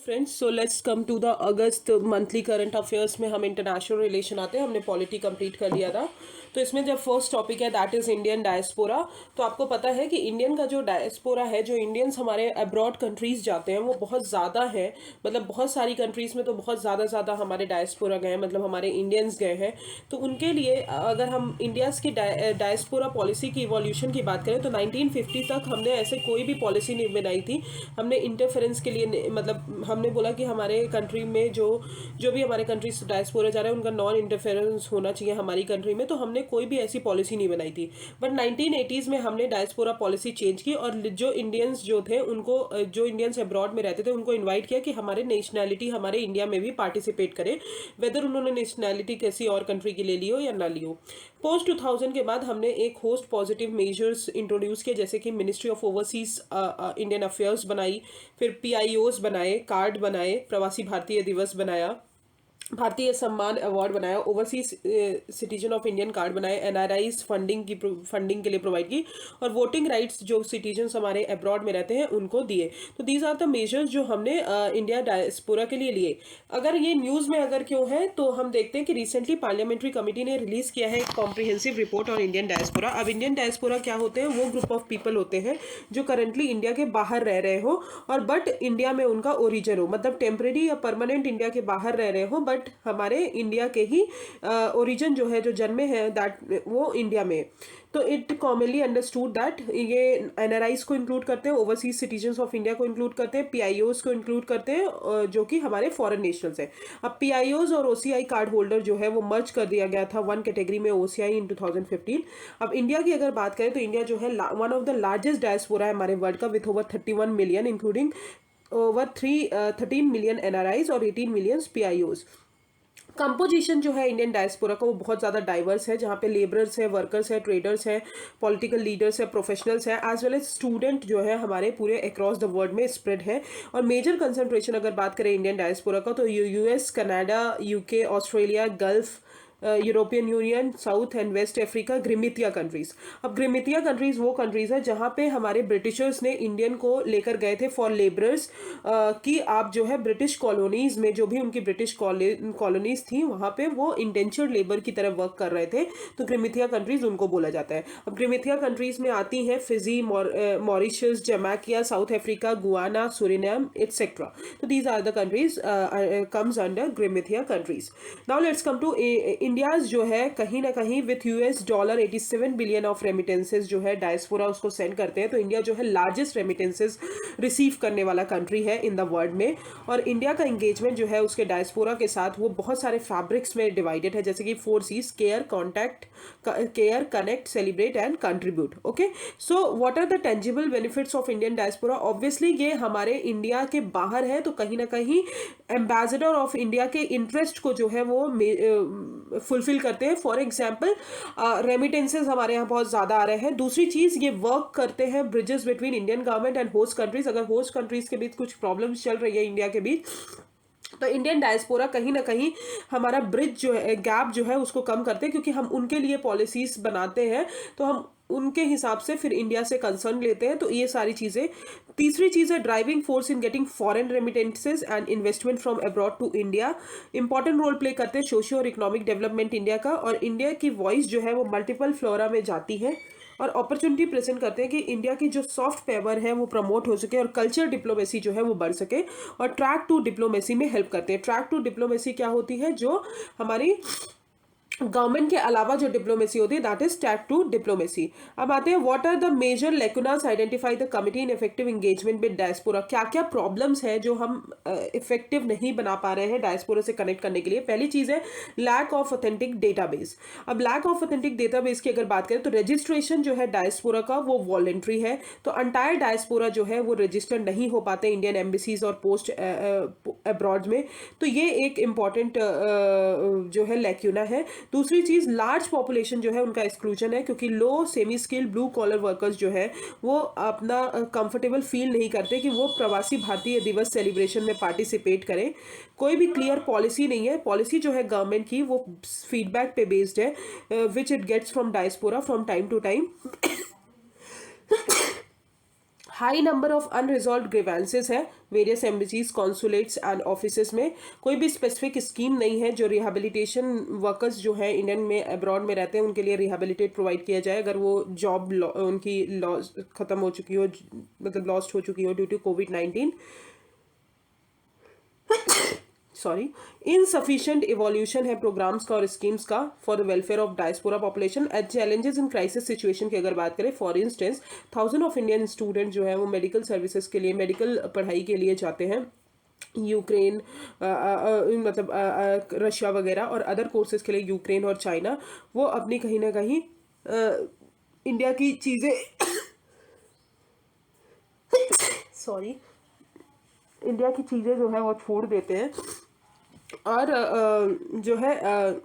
Friends, so let's come to the August monthly current affairs में हम international relation आते हैं। हमने पॉलिटी कंप्लीट कर लिया था। तो इसमें जब फर्स्ट टॉपिक है दैट इज़ इंडियन डायस्पोरा। तो आपको पता है कि इंडियन का जो डायस्पोरा है, जो इंडियंस हमारे अब्रॉड कंट्रीज़ जाते हैं वो बहुत ज़्यादा है। मतलब बहुत सारी कंट्रीज़ में तो बहुत ज़्यादा हमारे डायस्पोरा गए हैं, मतलब हमारे इंडियंस गए हैं। तो उनके लिए अगर हम इंडियाज़ की डायस्पोरा पॉलिसी की इवोल्यूशन की बात करें तो 1950 तक हमने ऐसे कोई भी पॉलिसी नहीं बनाई थी। हमने इंटरफेरेंस के लिए मतलब हमने बोला कि हमारे कंट्री में जो जो भी हमारे कंट्री से डायस्पोरा जा रहा है उनका नॉन इंटरफेरेंस होना चाहिए हमारी कंट्री में। तो हमने कोई भी ऐसी पॉलिसी नहीं बनाई थी। बट 1980s में हमने डायस्पोरा पॉलिसी चेंज की और जो इंडियंस जो थे उनको, जो इंडियंस अब्रॉड में रहते थे उनको इन्वाइट किया कि हमारे नेशनैलिटी हमारे इंडिया में भी पार्टिसिपेट करें, वेदर उन्होंने नेशनैलिटी किसी और कंट्री की ले ली हो या ना ली हो। पोस्ट 2000 के बाद हमने एक होस्ट पॉजिटिव मेजर्स इंट्रोड्यूस किए, जैसे कि ministry of overseas Indian affairs बनाई, फिर पीआईओज बनाए, कार्ड बनाए, प्रवासी भारतीय दिवस बनाया, भारतीय सम्मान अवार्ड बनाया, overseas citizen of Indian card बनाए, एनआरआईज फंडिंग के लिए प्रोवाइड की, और वोटिंग राइट्स जो सिटीजन्स हमारे अब्रॉड में रहते हैं उनको दिए। तो दीज आर द मेजर्स जो हमने इंडिया डायस्पोरा के लिए लिए। अगर ये न्यूज़ में अगर क्यों है तो हम देखते हैं कि रिसेंटली पार्लियामेंट्री कमेटी ने रिलीज किया है एक comprehensive report on Indian diaspora. अब इंडियन डायस्पोरा क्या होते हैं? वो ग्रुप ऑफ पीपल होते हैं जो करेंटली इंडिया के बाहर रह रहे हो और बट इंडिया में उनका ओरिजिन हो, मतलब टेम्परेरी या परमानेंट इंडिया के बाहर रह रहे हो बट हमारे इंडिया के ही ओरिजिन जो है, जो जन्मे हैं दैट वो इंडिया में। तो इट कॉमनली अंडरस्टूड दैट ये एनआरआईज को इंक्लूड करते हैं, ओवरसीज सिटीजन्स ऑफ इंडिया को इंक्लूड करते हैं, पीआईओज को इंक्लूड करते हैं जो कि हमारे फॉरेन नेशनल्स हैं। अब पीआईओज और ओसीआई कार्ड होल्डर जो है वो मर्ज कर दिया गया था वन कैटेगरी में, ओसीआई इन 2015। अब इंडिया की अगर बात करें तो इंडिया जो है one of the largest diaspora है हमारे वर्ल्ड का, with over 31 million including over 13 million NRIs और 18 मिलियन पीआईओज। कंपोजिशन जो है इंडियन डायस्पोरा का वो बहुत ज़्यादा डाइवर्स है, जहाँ पे लेबरर्स है, वर्कर्स है, ट्रेडर्स है, पॉलिटिकल लीडर्स है, प्रोफेशनल्स है, एज वेल एज स्टूडेंट जो है हमारे पूरे अक्रॉस द वर्ल्ड में स्प्रेड है। और मेजर कंसंट्रेशन अगर बात करें इंडियन डायस्पोरा का तो US, Canada, UK, Australia, Gulf, European Union, South and West Africa, girmitiya countries. अब ग्रिमितिया कंट्रीज वो कंट्रीज है जहाँ पे हमारे ब्रिटिशर्स ने इंडियन को लेकर गए थे फॉर लेबरर्स, कि आप जो है ब्रिटिश कॉलोनीज में, जो भी उनकी ब्रिटिश कॉलोनीज थी वहाँ पे वो इंडेंचर्ड लेबर की तरह वर्क कर रहे थे। तो ग्रिमितिया कंट्रीज उनको बोला जाता है। अब ग्रिमितिया कंट्रीज में आती हैं Fiji, Mauritius, Jamaica, South Africa, Guyana, Suriname etcetera. तो these are the countries comes under girmitiya countries. Now let's come to India's जो है कहीं ना कहीं with US dollar 87 billion of remittances जो है डायस्पोरा उसको सेंड करते हैं। तो इंडिया जो है लार्जेस्ट रेमिटेंसेज रिसीव करने वाला कंट्री है इन द वर्ल्ड में। और इंडिया का इंगेजमेंट जो है उसके डायस्पोरा के साथ वो बहुत सारे फैब्रिक्स में डिवाइडेड है, जैसे कि 4 C's: care, contact, care, connect, celebrate and contribute. Okay, so what are the tangible benefits of Indian diaspora? Obviously ये हमारे इंडिया के बाहर है तो कहीं ना कहीं एम्बेसडर ऑफ इंडिया के इंटरेस्ट को जो है वो फुलफिल करते हैं। फॉर एग्जाम्पल रेमिटेंसेज हमारे यहाँ बहुत ज़्यादा आ रहे हैं। दूसरी चीज़, ये वर्क करते हैं bridges between Indian government and host countries. अगर होस्ट कंट्रीज के बीच कुछ प्रॉब्लम्स चल रही है इंडिया के बीच तो इंडियन डायस्पोरा कहीं ना कहीं हमारा ब्रिज जो है, गैप जो है उसको कम करते हैं, क्योंकि हम उनके लिए पॉलिसीज बनाते हैं तो हम उनके हिसाब से फिर इंडिया से कंसर्न लेते हैं। तो ये सारी चीज़ें। तीसरी चीज़ है driving force in getting foreign remittances and investment from abroad to India. Important role play करते हैं सोशियो और इकोनॉमिक डेवलपमेंट इंडिया का, और इंडिया की वॉइस जो है वो मल्टीपल फ्लोरा में जाती है और अपॉर्चुनिटी प्रेजेंट करते हैं कि इंडिया की जो सॉफ्ट पावर है वो प्रमोट हो सके और कल्चर डिप्लोमेसी जो है वो बढ़ सके, और ट्रैक टू डिप्लोमेसी में हेल्प करते हैं। ट्रैक टू डिप्लोमेसी क्या होती है? जो हमारी गवर्नमेंट के अलावा जो डिप्लोमेसी होती है that is tag to diplomacy. अब आते हैं what are the major lacunas identify the committee in effective engagement with diaspora. क्या क्या प्रॉब्लम्स है जो हम इफेक्टिव नहीं बना पा रहे हैं डायस्पोरा से कनेक्ट करने के लिए? पहली चीज़ है लैक ऑफ ऑथेंटिक डेटाबेस। अब लैक ऑफ ऑथेंटिक डेटाबेस की अगर बात करें तो रजिस्ट्रेशन जो है डायस्पोरा का वो वॉलेंट्री है, तो अंटायर डायस्पोरा जो है वो रजिस्टर्ड नहीं हो पाते इंडियन एम्बेसीज और पोस्ट अब्रॉड में। तो ये एक इम्पॉर्टेंट जो है लेक्यूना है। दूसरी चीज़, लार्ज पॉपुलेशन जो है उनका एक्सक्लूजन है, क्योंकि low semi skill blue collar workers जो है वो अपना कंफर्टेबल फील नहीं करते कि वो प्रवासी भारतीय दिवस सेलिब्रेशन में पार्टिसिपेट करें। कोई भी क्लियर पॉलिसी नहीं है। पॉलिसी जो है गवर्नमेंट की वो फीडबैक पे बेस्ड है, which it gets from diaspora from time to time. High number of unresolve grievances है various embassies consulates and offices में। कोई भी स्पेसिफिक स्कीम नहीं है जो रिहेबिलिटेशन वर्कर्स जो है इंडियन में अब्रॉड में रहते हैं उनके लिए रिहेबिलिटेट प्रोवाइड किया जाए अगर वो जॉब उनकी लॉस खत्म हो चुकी हो, मतलब लॉस्ट हो चुकी हो ड्यू टू कोविड-19। सॉरी, इनसफिशिएंट इवोल्यूशन है प्रोग्राम्स का और स्कीम्स का for the welfare of diaspora population. As challenges in crisis situation की अगर बात करें, for instance 1000 of Indian student जो है वो मेडिकल सर्विसेज के लिए, मेडिकल पढ़ाई के लिए जाते हैं यूक्रेन, मतलब रशिया वगैरह, और अदर कोर्सेज के लिए यूक्रेन और चाइना। वो अपनी कहीं ना कहीं इंडिया की चीज़ें सॉरी, इंडिया की चीज़ें जो है वो छोड़ देते हैं और जो है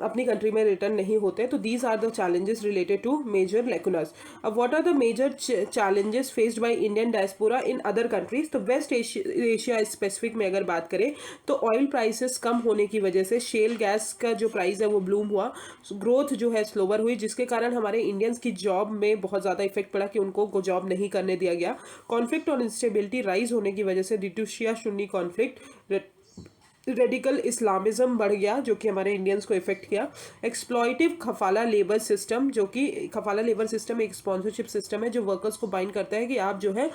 अपनी कंट्री में रिटर्न नहीं होते। तो these are the challenges related to major lacunas. अब what are the major challenges faced by Indian diaspora in other countries. तो वेस्ट एशिया स्पेसिफिक में अगर बात करें तो ऑयल प्राइसेस कम होने की वजह से शेल गैस का जो प्राइस है वो ब्लूम हुआ, ग्रोथ जो है स्लोवर हुई, जिसके कारण हमारे इंडियंस की जॉब में बहुत ज़्यादा इफेक्ट पड़ा कि उनको जॉब नहीं करने दिया गया। कॉन्फ्लिक्ट और इंस्टेबिलिटी राइज होने की वजह से due to Shia Sunni conflict radical Islamism बढ़ गया जो कि हमारे इंडियंस को इफेक्ट किया। एक्सप्लॉइटिव खफाला लेबर सिस्टम, जो कि खफाला लेबर सिस्टम एक स्पॉन्सरशिप सिस्टम है जो वर्कर्स को बाइंड करता है कि आप जो है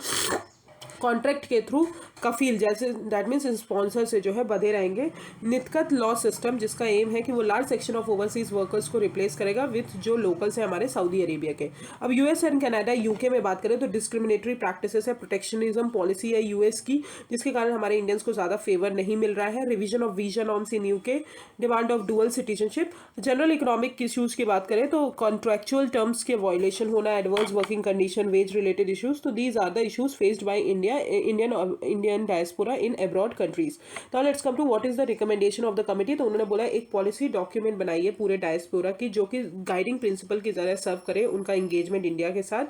कॉन्ट्रैक्ट के थ्रू कफील, जैसे दैट मीन्स स्पॉन्सर से जो है बधे रहेंगे। नितकत लॉ सिस्टम, जिसका एम है कि वो large section of overseas workers को रिप्लेस करेगा विथ जो लोकल्स हैं हमारे सऊदी अरेबिया के। अब यूएस एंड कनाडा यूके में बात करें तो डिस्क्रिमिनेटरी प्रैक्टिसेस है, प्रोटेक्शनिज्म पॉलिसी है यूएस की, जिसके कारण हमारे इंडियंस को ज़्यादा फेवर नहीं मिल रहा है। Revision of visa norms in UK, demand of dual citizenship. General economic issues की बात करें तो कॉन्ट्रैक्चुअल टर्म्स के वायलेशन होना, adverse working condition, wage related issues. तो these are the issues faced by Indian diaspora in abroad countries. Now let's come to what is the recommendation of the committee. तो उन्होंने बोला एक policy document बनाइए पूरे diaspora की जो कि गाइडिंग प्रिंसिपल की तरह सर्व करे उनका इंगेजमेंट इंडिया के साथ।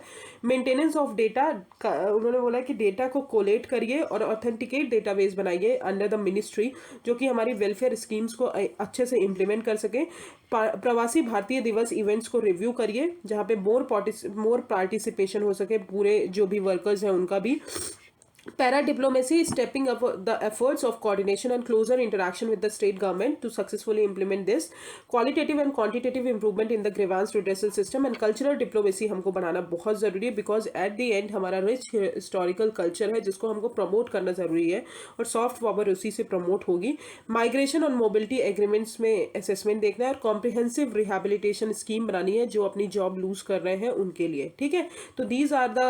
मेंटेनेंस ऑफ डेटा, उन्होंने बोला कि डेटा को कोलेट करिए और ऑथेंटिकेट डेटाबेस बनाइए अंडर द मिनिस्ट्री जो कि हमारी वेलफेयर स्कीम्स को अच्छे से इम्प्लीमेंट कर सके। प्रवासी भारतीय दिवस इवेंट्स को रिव्यू करिए जहाँ पे मोर पार्टिसिपेशन हो सके पूरे जो भी वर्कर्स हैं उनका भी। Para diplomacy is stepping up the efforts of coordination and closer interaction with the state government to successfully implement this. Qualitative and quantitative improvement in the grievance redressal system and cultural diplomacy हमको बनाना बहुत ज़रूरी है because at the end हमारा rich historical culture है जिसको हमको promote करना ज़रूरी है और soft power उसी से promote होगी। Migration और mobility agreements में assessment देखना है और comprehensive rehabilitation scheme बनानी है जो अपनी job lose कर रहे हैं उनके लिए, ठीक है। तो these are the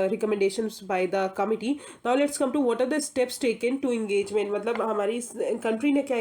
recommendations by the committee. Now let's come to what are the steps taken to engagement. मतलब हमारी कंट्री ने क्या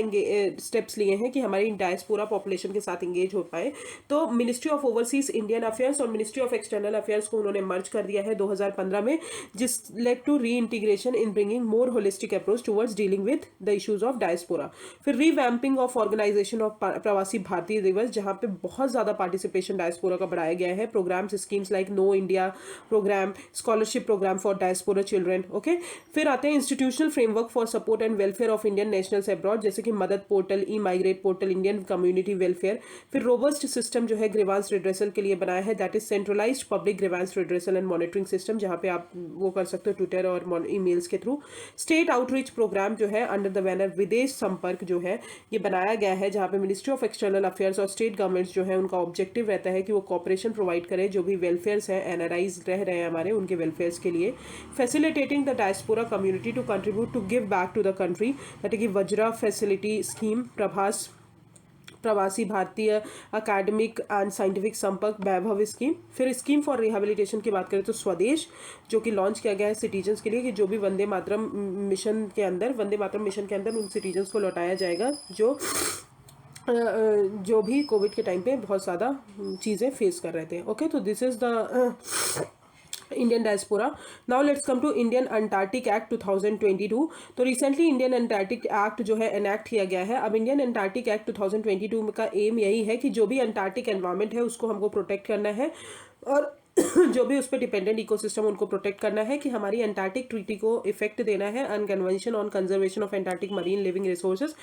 स्टेप्स लिए हैं कि हमारी डायस्पोरा पॉपुलेशन के साथ एंगेज हो पाए। तो ministry of overseas Indian affairs और मिनिस्ट्री ऑफ एक्सटर्नल अफेयर्स को उन्होंने मर्ज कर दिया है 2015 में, जिस led to re integration in bringing more holistic approach towards dealing with the issues of diaspora. फिर revamping of organisation of Pravasi Bharatiya दिवस जहाँ पे बहुत ज़्यादा पार्टिसिपेशन डायस्पोरा का बढ़ाया गया है। Programmes schemes like know India programme, scholarship programme for diaspora children, okay. फिर आते हैं institutional framework for support and welfare of Indian nationals abroad जैसे कि Madad portal, e migrate portal, Indian community welfare. फिर रोबस्ट सिस्टम जो है grievance redressal के लिए बनाया है, that is centralised public grievance redressal and monitoring system जहाँ पे आप वो कर सकते हो ट्विटर और ईमेल्स के थ्रू। स्टेट आउटरीच प्रोग्राम जो है अंडर द बैनर विदेश संपर्क जो है ये बनाया गया है जहाँ पे मिनिस्ट्री ऑफ एक्सटर्नल अफेयर्स और स्टेट गवर्नमेंट्स जो है उनका ऑब्जेक्टिव रहता है कि वो कॉपरेशन प्रोवाइड करे जो भी वेलफेयर्स हैं, एनआरआईज रह रहे हैं हमारे, उनके वेलफेयर्स के लिए। Facilitating the diaspora community to contribute to give back to the country, that is Vajra facility scheme, Prabhas प्रवासी भारतीय अकेडमिक एंड साइंटिफिक संपर्क वैभव स्कीम। फिर स्कीम फॉर रिहेबिलिटेशन की बात करें तो स्वदेश जो कि लॉन्च किया गया है सिटीजन्स के लिए कि जो भी वंदे मातरम मिशन के अंदर उन सिटीजन्स को लौटाया जाएगा जो भी कोविड के टाइम पे बहुत ज़्यादा चीज़ें फेस कर रहे थे, ओके। तो this is the Indian diaspora. Now let's come to Indian Antarctic act 2022। तो रिसेंटली इंडियन अंटार्कटिक एक्ट जो है एनैक्ट किया गया है। अब इंडियन अंटार्कटिक एक्ट 2022 का एम यही है कि जो भी अंटार्कटिक एनवायरनमेंट है उसको हमको प्रोटेक्ट करना है और जो भी उस पर डिपेंडेंट इकोसिस्टम उनको प्रोटेक्ट करना है, कि हमारी अंटार्कटिक ट्रीटी को इफेक्ट देना है, and convention on conservation of Antarctic marine living resources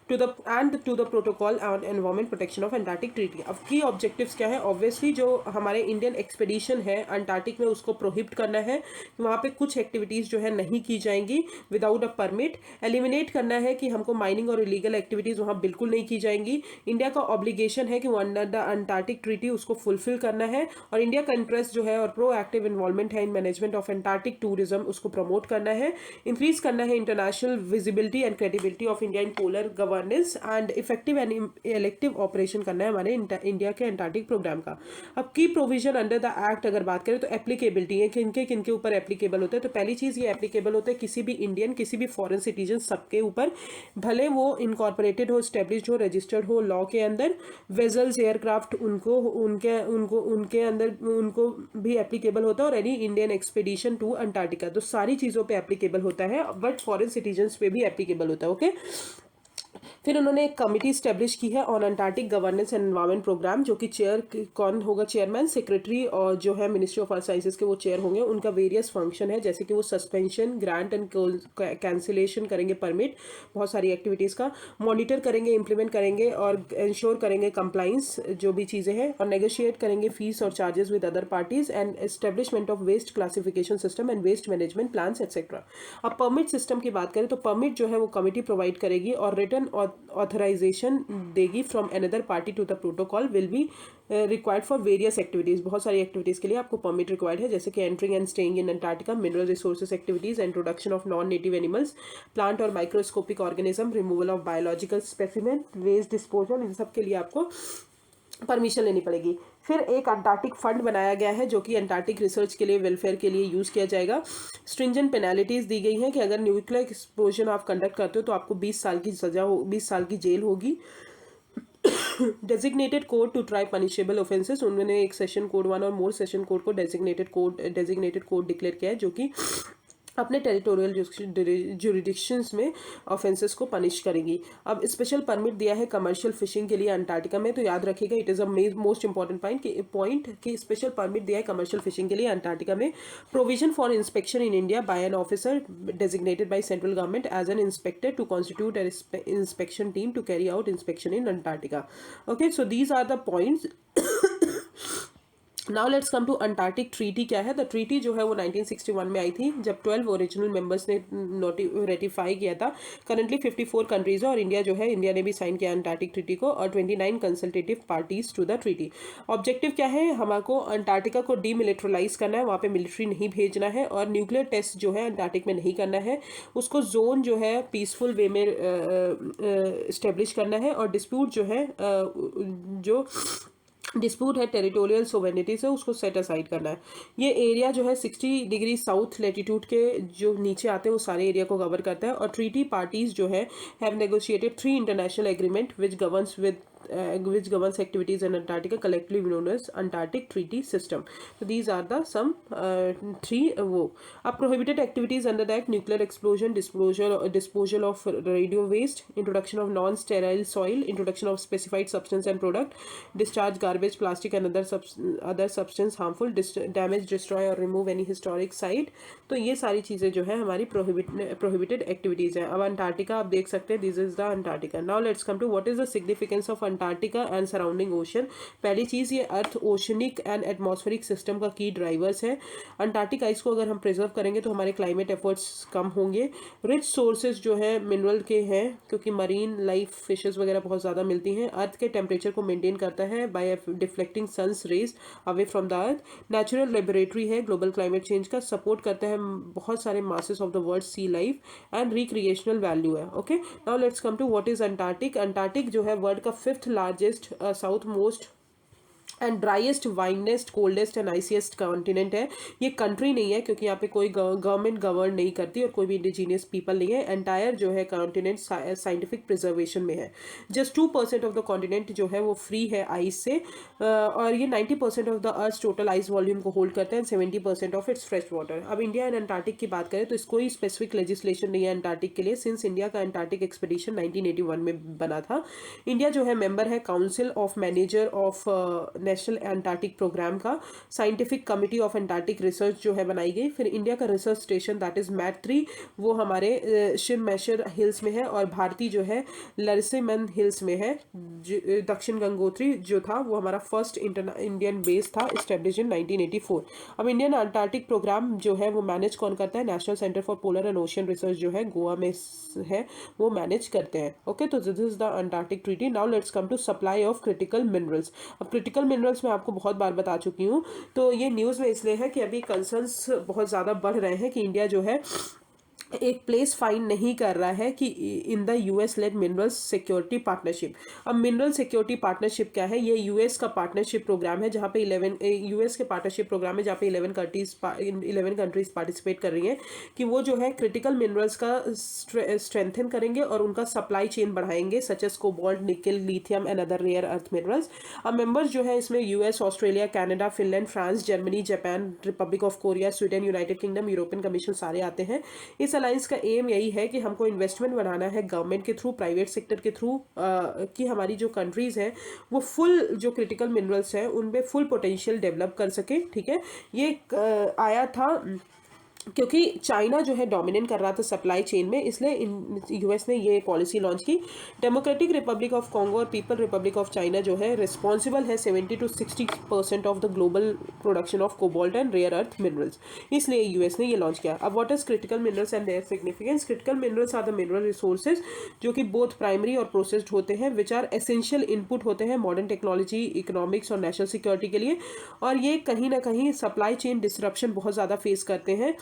to the protocol on environment protection of Antarctic treaty. अब की ऑब्जेक्टिव्स क्या है? ऑब्वियसली जो हमारे इंडियन एक्सपेडिशन है अंटार्कटिक में उसको प्रोहिबिट करना है, वहाँ पे कुछ एक्टिविटीज़ जो है नहीं की जाएंगी विदाउट अ परमिट। एलिमिनेट करना है कि हमको माइनिंग और इलीगल एक्टिविटीज़ वहाँ बिल्कुल नहीं की जाएंगी। इंडिया का ऑब्लिगेशन है कि वो अंडर द अंटार्कटिक ट्रीटी उसको फुलफिल करना है, और इंडिया का इंटरेस्ट जो है और प्रोएक्टिव इन्वॉल्वमेंट है in management of Antarctic tourism उसको प्रमोट करना है। इंक्रीज करना है international visibility and credibility of India in polar governance, and effective and elective operation करना है हमारे इंडिया के अंटार्कटिक प्रोग्राम का। अब की प्रोविजन अंडर द एक्ट अगर बात करें तो एप्लीकेबिलिटी है, किनके किनके ऊपर एप्लीकेबल होता है। तो पहली चीज़ ये एप्लीकेबल होता है किसी भी इंडियन, किसी भी फॉरेन सिटीजन, सबके ऊपर, भले वो इनकॉर्पोरेटेड हो, स्टेब्लिश्ड हो, रजिस्टर्ड हो लॉ के अंदर। वेजल्स, एयरक्राफ्ट, उनके अंदर उनको भी एप्लीकेबल होता है, और any Indian expedition to Antarctica, तो सारी चीज़ों पे एप्लीकेबल होता है, बट फॉरेन सिटीजन्स पे भी एप्लीकेबल होता है। ओके, फिर उन्होंने एक कमिटी स्टैब्लिश की है on Antarctic governance and environment programme, जो कि कौन होगा? चेयरमैन, सेक्रेटरी, और जो है मिनिस्ट्री ऑफ अर्थ साइंसेज के वो चेयर होंगे। उनका वेरियस फंक्शन है, जैसे कि वो सस्पेंशन, ग्रांट एंड कैंसिलेशन करेंगे परमिट, बहुत सारी एक्टिविटीज़ का मॉनिटर करेंगे, इंप्लीमेंट करेंगे, और इंश्योर करेंगे कंप्लाइंस जो भी चीज़ें हैं, और नेगोशिएट करेंगे फीस और charges with other parties, and establishment of waste classification system and waste management plans etcetera. अब परमिट सिस्टम की बात करें तो परमिट जो है वो कमिटी प्रोवाइड करेगी, और रिटर्न ऑथराइजेशन देगी from another party to the protocol will be required for various activities. बहुत सारी एक्टिविटीज़ के लिए आपको परमिट रिक्वायर्ड है, जैसे कि entering and staying in Antarctica, mineral resources activities, introduction of non native animals, plant और microscopic organism, removal of biological specimen, waste disposal, इन सब के लिए आपको परमिशन लेनी पड़ेगी। फिर एक अंटार्कटिक फंड बनाया गया है जो कि अंटार्कटिक रिसर्च के लिए, वेलफेयर के लिए यूज़ किया जाएगा। स्ट्रिंजेंट पेनल्टीज़ दी गई हैं कि अगर न्यूक्लियर एक्सप्लोजन आप कंडक्ट करते हो तो आपको 20 साल की सज़ा 20 साल की जेल होगी। Designated code to try punishable offences, उन्होंने एक सेशन कोड 1 और मोर सेशन कोड को डेजिग्नेटेड कोड डिक्लेयर किया है, जो कि अपने टेरिटोरियल जुरिडिक्शंस में ऑफेंसेस को पनिश करेंगी। अब स्पेशल परमिट दिया है कमर्शियल फिशिंग के लिए अंटार्कटिका में, तो याद रखिएगा it is a most important point कि स्पेशल परमिट दिया है कमर्शियल फिशिंग के लिए अंटार्कटिका में। Provision for inspection in India by an officer designated by central government as an inspector to constitute an inspection team to carry out inspection in Antarctica. Okay, so these are the points. Now let's come to Antarctic treaty क्या है। The treaty जो है वो 1961 में आई थी, जब 12 original members ने ratify किया था। करंटली 54 कंट्रीज है, और इंडिया जो है, इंडिया ने भी साइन किया अंटार्कटिक ट्रीटी को, और 29 consultative parties to the treaty. Objective क्या है? हमको अंटार्कटिका को डीमिलिटरलाइज करना है, वहाँ पे मिलिट्री नहीं भेजना है, और न्यूक्लियर टेस्ट जो है अंटार्कटिक में नहीं करना है। उसको जोन जो है पीसफुल वे में इस्टेब्लिश करना है, और डिस्प्यूट जो है जो डिस्प्यूट है टेरिटोरियल सोवेनिटी से, उसको सेट असाइड करना है। ये एरिया जो है 60 डिग्री साउथ लेटीट्यूड के जो नीचे आते हैं वो सारे एरिया को कवर करता है। और ट्रीटी पार्टीज जो है have negotiated 3 international agreement which governs activities in Antarctica, collectively known as Antarctic Treaty System. So these are the some 3 prohibited activities under that: nuclear explosion, disposal of radio waste, introduction of non-sterile soil, introduction of specified substance and product, discharge garbage, plastic and other substance harmful, damage, destroy or remove any historic site. तो ये सारी चीज़ें जो है हमारी prohibited activities हैं। अब Antarctica आप देख सकते हैं, this is the Antarctica. Now let's come to what is the significance of Antarctica and surrounding ocean. पहली चीज़, ये earth oceanic and atmospheric system का की ड्राइवर्स है। अंटार्कटिक आइस को अगर हम प्रिजर्व करेंगे तो हमारे क्लाइमेट एफर्ट्स कम होंगे। रिच सोर्सेज जो है मिनरल के हैं, क्योंकि मरीन लाइफ फिशेस वगैरह बहुत ज़्यादा मिलती हैं। अर्थ के टेम्परेचर को मेंटेन करता है by deflecting sun's rays away from the earth. Natural laboratory है ग्लोबल क्लाइमेट चेंज का, सपोर्ट करता है बहुत सारे masses of the world sea life, and recreational value है। Okay, now let's come to what is Antarctic. Antarctic जो है world का 5th largest south most and driest, windiest, coldest and iciest continent है। ये कंट्री नहीं है क्योंकि यहाँ पे कोई गवर्नमेंट गवर्न नहीं करती और कोई भी इंडिजीनियस पीपल नहीं है। एंटायर जो है कॉन्टिनेंट साइंटिफिक प्रिजर्वेशन में है। जस्ट 2% ऑफ द कॉन्टिनेंट जो है वो फ्री है आइस से, और ये 90% of the earth total ice volume को होल्ड करता है, and 70% of its fresh water. अब इंडिया एंड अंटार्कटिक की बात करें तो इसको कोई स्पेसिफिक लेजिस्लेशन नहीं है अंटार्कटिक के लिए, सिंस इंडिया का अंटार्कटिक एक्सपीडिशन 1981 में बना था। इंडिया जो है मेंबर है council of manager of national Antarctic programme का, scientific committee of Antarctic research जो है बनाई गई। फिर इंडिया का रिसर्च स्टेशन दैट इज मैट-3 वो हमारे शिवमेश्वर हिल्स में है, और भारती जो है लरसेमन हिल्स में है। दक्षिण गंगोत्री जो था वो हमारा फर्स्ट इंडियन बेस था, एस्टेब्लिश इन 1984। अब इंडियन अंटार्कटिक प्रोग्राम जो है वो मैनेज कौन करता है? National centre for polar and ocean research जो है गोवा में है, वो मैनेज करते हैं। ओके, तो this is the Antarctic treaty. Now let's come to supply of critical minerals. अब क्रिटिकल मिनरल्स मैं आपको बहुत बार बता चुकी हूँ, तो ये न्यूज़ में इसलिए है कि अभी कंसर्न्स बहुत ज़्यादा बढ़ रहे हैं कि इंडिया जो है एक प्लेस फाइंड नहीं कर रहा है कि in the US led mineral security partnership. अब मिनरल सिक्योरिटी पार्टनरशिप क्या है? ये यूएस का पार्टनरशिप प्रोग्राम है, जहाँ पे 11 यूएस के पार्टनरशिप प्रोग्राम है जहाँ पे 11 कंट्रीज पार्टिसिपेट कर रही हैं, कि वो जो है क्रिटिकल मिनरल्स का स्ट्रेंथन करेंगे और उनका सप्लाई चेन बढ़ाएंगे, such as cobalt, nickel, lithium and other rare earth minerals. अब मेंबर्स जो है इसमें US, Australia, Canada, Finland, France, Germany, Japan, Republic of Korea, Sweden, United Kingdom, European Commission सारे आते हैं। इस अलायंस का एम यही है कि हमको इन्वेस्टमेंट बनाना है गवर्नमेंट के थ्रू, प्राइवेट सेक्टर के थ्रू, कि हमारी जो कंट्रीज हैं वो फुल जो क्रिटिकल मिनरल्स हैं उनमें फुल पोटेंशियल डेवलप कर सके। ठीक है, ये आया था क्योंकि चाइना जो है डोमिनेट कर रहा था सप्लाई चेन में, इसलिए यूएस ने ये पॉलिसी लॉन्च की। डेमोक्रेटिक रिपब्लिक ऑफ कॉन्गो और पीपल रिपब्लिक ऑफ चाइना जो है रिस्पॉन्सिबल है 70 to 60% of the global production of cobalt and rare earth minerals, इसलिए यूएस ने ये लॉन्च किया। अब what is critical minerals and their significance? Critical minerals are the mineral resources जो कि बोथ प्राइमरी और प्रोसेस्ड होते हैं, विच आर एसेंशियल इनपुट होते हैं मॉडर्न टेक्नोलॉजी, इकोनॉमिक्स और नेशनल सिक्योरिटी के लिए, और ये कहीं ना कहीं सप्लाई चेन डिसरप्शन बहुत ज़्यादा फेस करते हैं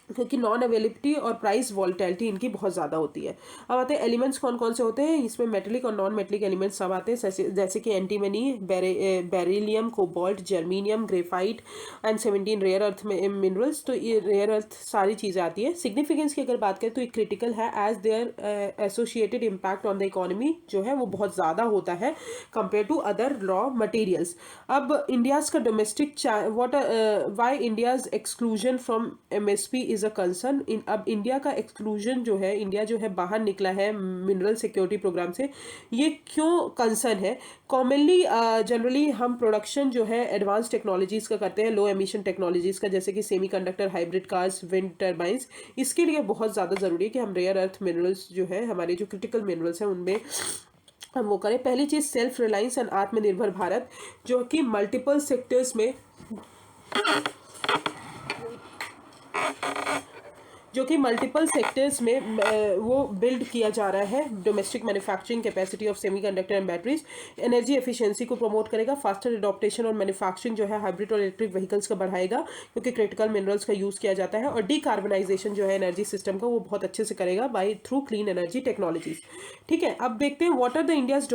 क्योंकि नॉन अवेलेबिलिटी और प्राइस वॉलेटिलिटी इनकी बहुत ज़्यादा होती है। अब आते हैं एलिमेंट्स कौन कौन से होते हैं, इसमें मेटेलिक और नॉन मेटेलिक एलिमेंट्स सब आते हैं, जैसे कि antimony, beryllium, cobalt, germanium, graphite and 17 rare earth minerals. तो ये रेयर अर्थ सारी चीज़ें आती है। सिग्निफिकेंस की अगर बात करें तो ये क्रिटिकल है as their associated impact on the economy जो है वो बहुत ज़्यादा होता है compare to other raw materials. अब इंडियाज़ का domestic why India's exclusion from MSP is a concern. अब इंडिया का एक्सक्लूजन जो है, इंडिया जो है बाहर निकला है मिनरल सिक्योरिटी प्रोग्राम से, ये क्यों कंसर्न है? कॉमनली जनरली हम प्रोडक्शन जो है एडवांस टेक्नोलॉजीज़ का करते हैं, लो एमिशन टेक्नोलॉजीज़ का, जैसे कि semiconductor, hybrid cars, wind turbines. इसके लिए बहुत ज़्यादा ज़रूरी है कि हम रेयर अर्थ मिनरल्स जो है, हमारे जो क्रिटिकल मिनरल्स हैं उनमें हम वो करें। पहली चीज़ सेल्फ रिलायंस एंड आत्मनिर्भर भारत, जो कि मल्टीपल सेक्टर्स में वो बिल्ड किया जा रहा है। Domestic manufacturing capacity of semiconductor and batteries, energy efficiency को प्रमोट करेगा, फास्टर एडॉप्टेशन और मैन्युफैक्चरिंग जो है हाइब्रिड और इलेक्ट्रिक व्हीकल्स का बढ़ाएगा क्योंकि क्रिटिकल मिनरल्स का यूज़ किया जाता है, और डीकार्बनाइजेशन जो है एनर्जी सिस्टम का वो बहुत अच्छे से करेगा by through clean energy technologies. ठीक है, अब देखते हैं what are the India's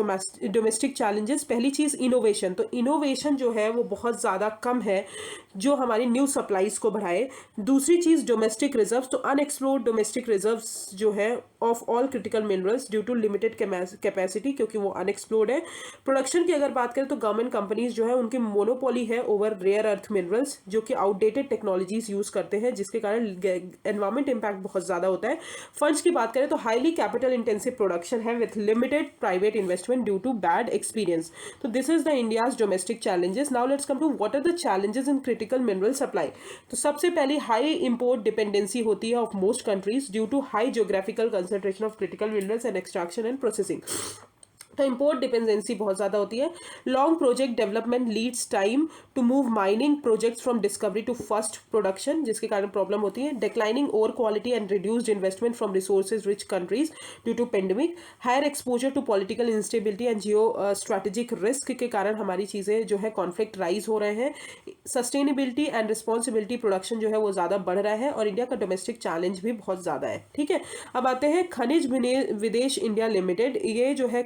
domestic challenges. पहली चीज़ इनोवेशन, तो इनोवेशन जो है वो बहुत ज़्यादा कम है जो हमारी न्यू सप्लाईज को बढ़ाए। दूसरी चीज़ डोमेस्टिक रिजर्व्स, तो अनएक्सप्लोर्ड डोमेस्टिक रिजर्व्स जो है of all critical minerals due to limited capacity, क्योंकि वो अनएक्सप्लोर्ड है। प्रोडक्शन की अगर बात करें तो गवर्नमेंट कंपनीज जो है उनकी मोनोपोली है ओवर रेयर अर्थ मिनरल्स जो कि आउटडेटेड टेक्नोलॉजीज यूज करते हैं, जिसके कारण एनवायरमेंट इंपैक्ट बहुत ज़्यादा होता है। फंड्स की बात करें तो हाईली कैपिटल इंटेंसिव प्रोडक्शन है with limited private investment due to bad experience. तो this is the India's domestic challenges. Now let's come to what are the challenges in critical mineral supply. तो सबसे पहले high import dependency होती है of most countries due to high geographical concentration of critical minerals and extraction and processing. तो import dependency बहुत ज़्यादा होती है। Long project development Leeds time to move mining projects from discovery to first production, जिसके कारण problem होती है। Declining over quality and reduced investment from resources rich countries due to pandemic. Higher exposure to political instability and geo strategic risk के कारण हमारी चीज़ें जो है कॉन्फ्लिक्ट राइज हो रहे हैं। सस्टेनेबिलिटी एंड रिस्पॉन्सिबिलिटी प्रोडक्शन जो है वो ज़्यादा बढ़ रहा है और इंडिया का डोमेस्टिक चैलेंज भी बहुत ज़्यादा है। ठीक है, अब आते हैं खनिज विदेश इंडिया लिमिटेड। ये जो है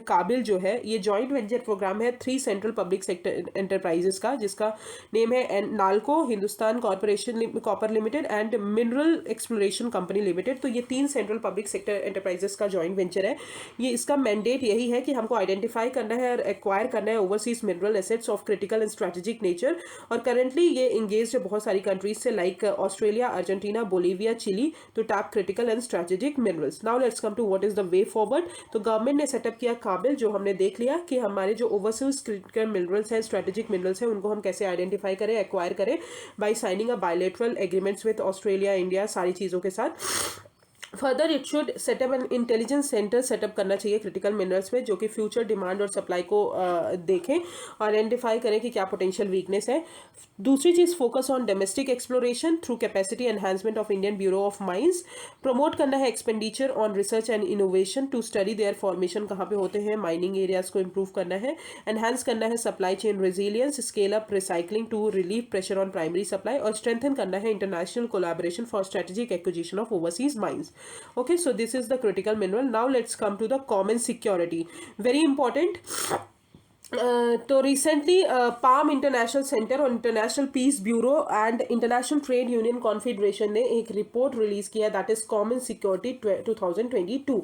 काबिल जो है ये जॉइंट वेंचर प्रोग्राम है 3 सेंट्रल पब्लिक सेक्टर एंटरप्राइजेस का, जिसका नेम है NALCO, Hindustan copper limited and mineral exploration company limited. तो ये 3 सेंट्रल पब्लिक सेक्टर एंटरप्राइजेस का जॉइंट वेंचर है। ये इसका मैंडेट यही है कि हमको आइडेंटिफाई करना है और एक्वायर करना है overseas mineral assets of critical and strategic nature. और करेंटली ये इंगेज है बहुत सारी कंट्रीज से like Australia, Argentina, Bolivia, Chile to tap critical and strategic minerals. Now let's come to what is the way forward. तो government ने set up किया India KABIL, जो हमने देख लिया कि हमारे जो ओवरसीज क्रिटिकल मिनरल्स हैं, स्ट्रेटेजिक मिनरल्स हैं, उनको हम कैसे आइडेंटिफाई करें, एक्वायर करें bye signing a bilateral agreements with Australia, India, सारी चीज़ों के साथ। Further it should setup N intelligence centre setup करना चाहिए क्रिटिकल मिनरल्स में, जो कि फ्यूचर डिमांड और सप्लाई को देखें, आइडेंटिफाई करें कि क्या पोटेंशियल वीकनेस है। दूसरी चीज़, focus on domestic exploration through capacity enhancement of Indian Bureau of Mines. Promote करना है expenditure on research and innovation to study their formation, कहाँ पे होते हैं, माइनिंग एरियाज को इंप्रूव करना है। एनहांस करना है supply chain resilience, scale up recycling to relieve pressure on primary supply, और स्ट्रेंथन करना है international collaboration for strategic acquisition of overseas mines. Okay, so this is the critical mineral. Now let's come to the common security. Very important. तो recently Palme international centre और international peace bureau and international trade union confederation ने एक report release किया, that is common security 2022।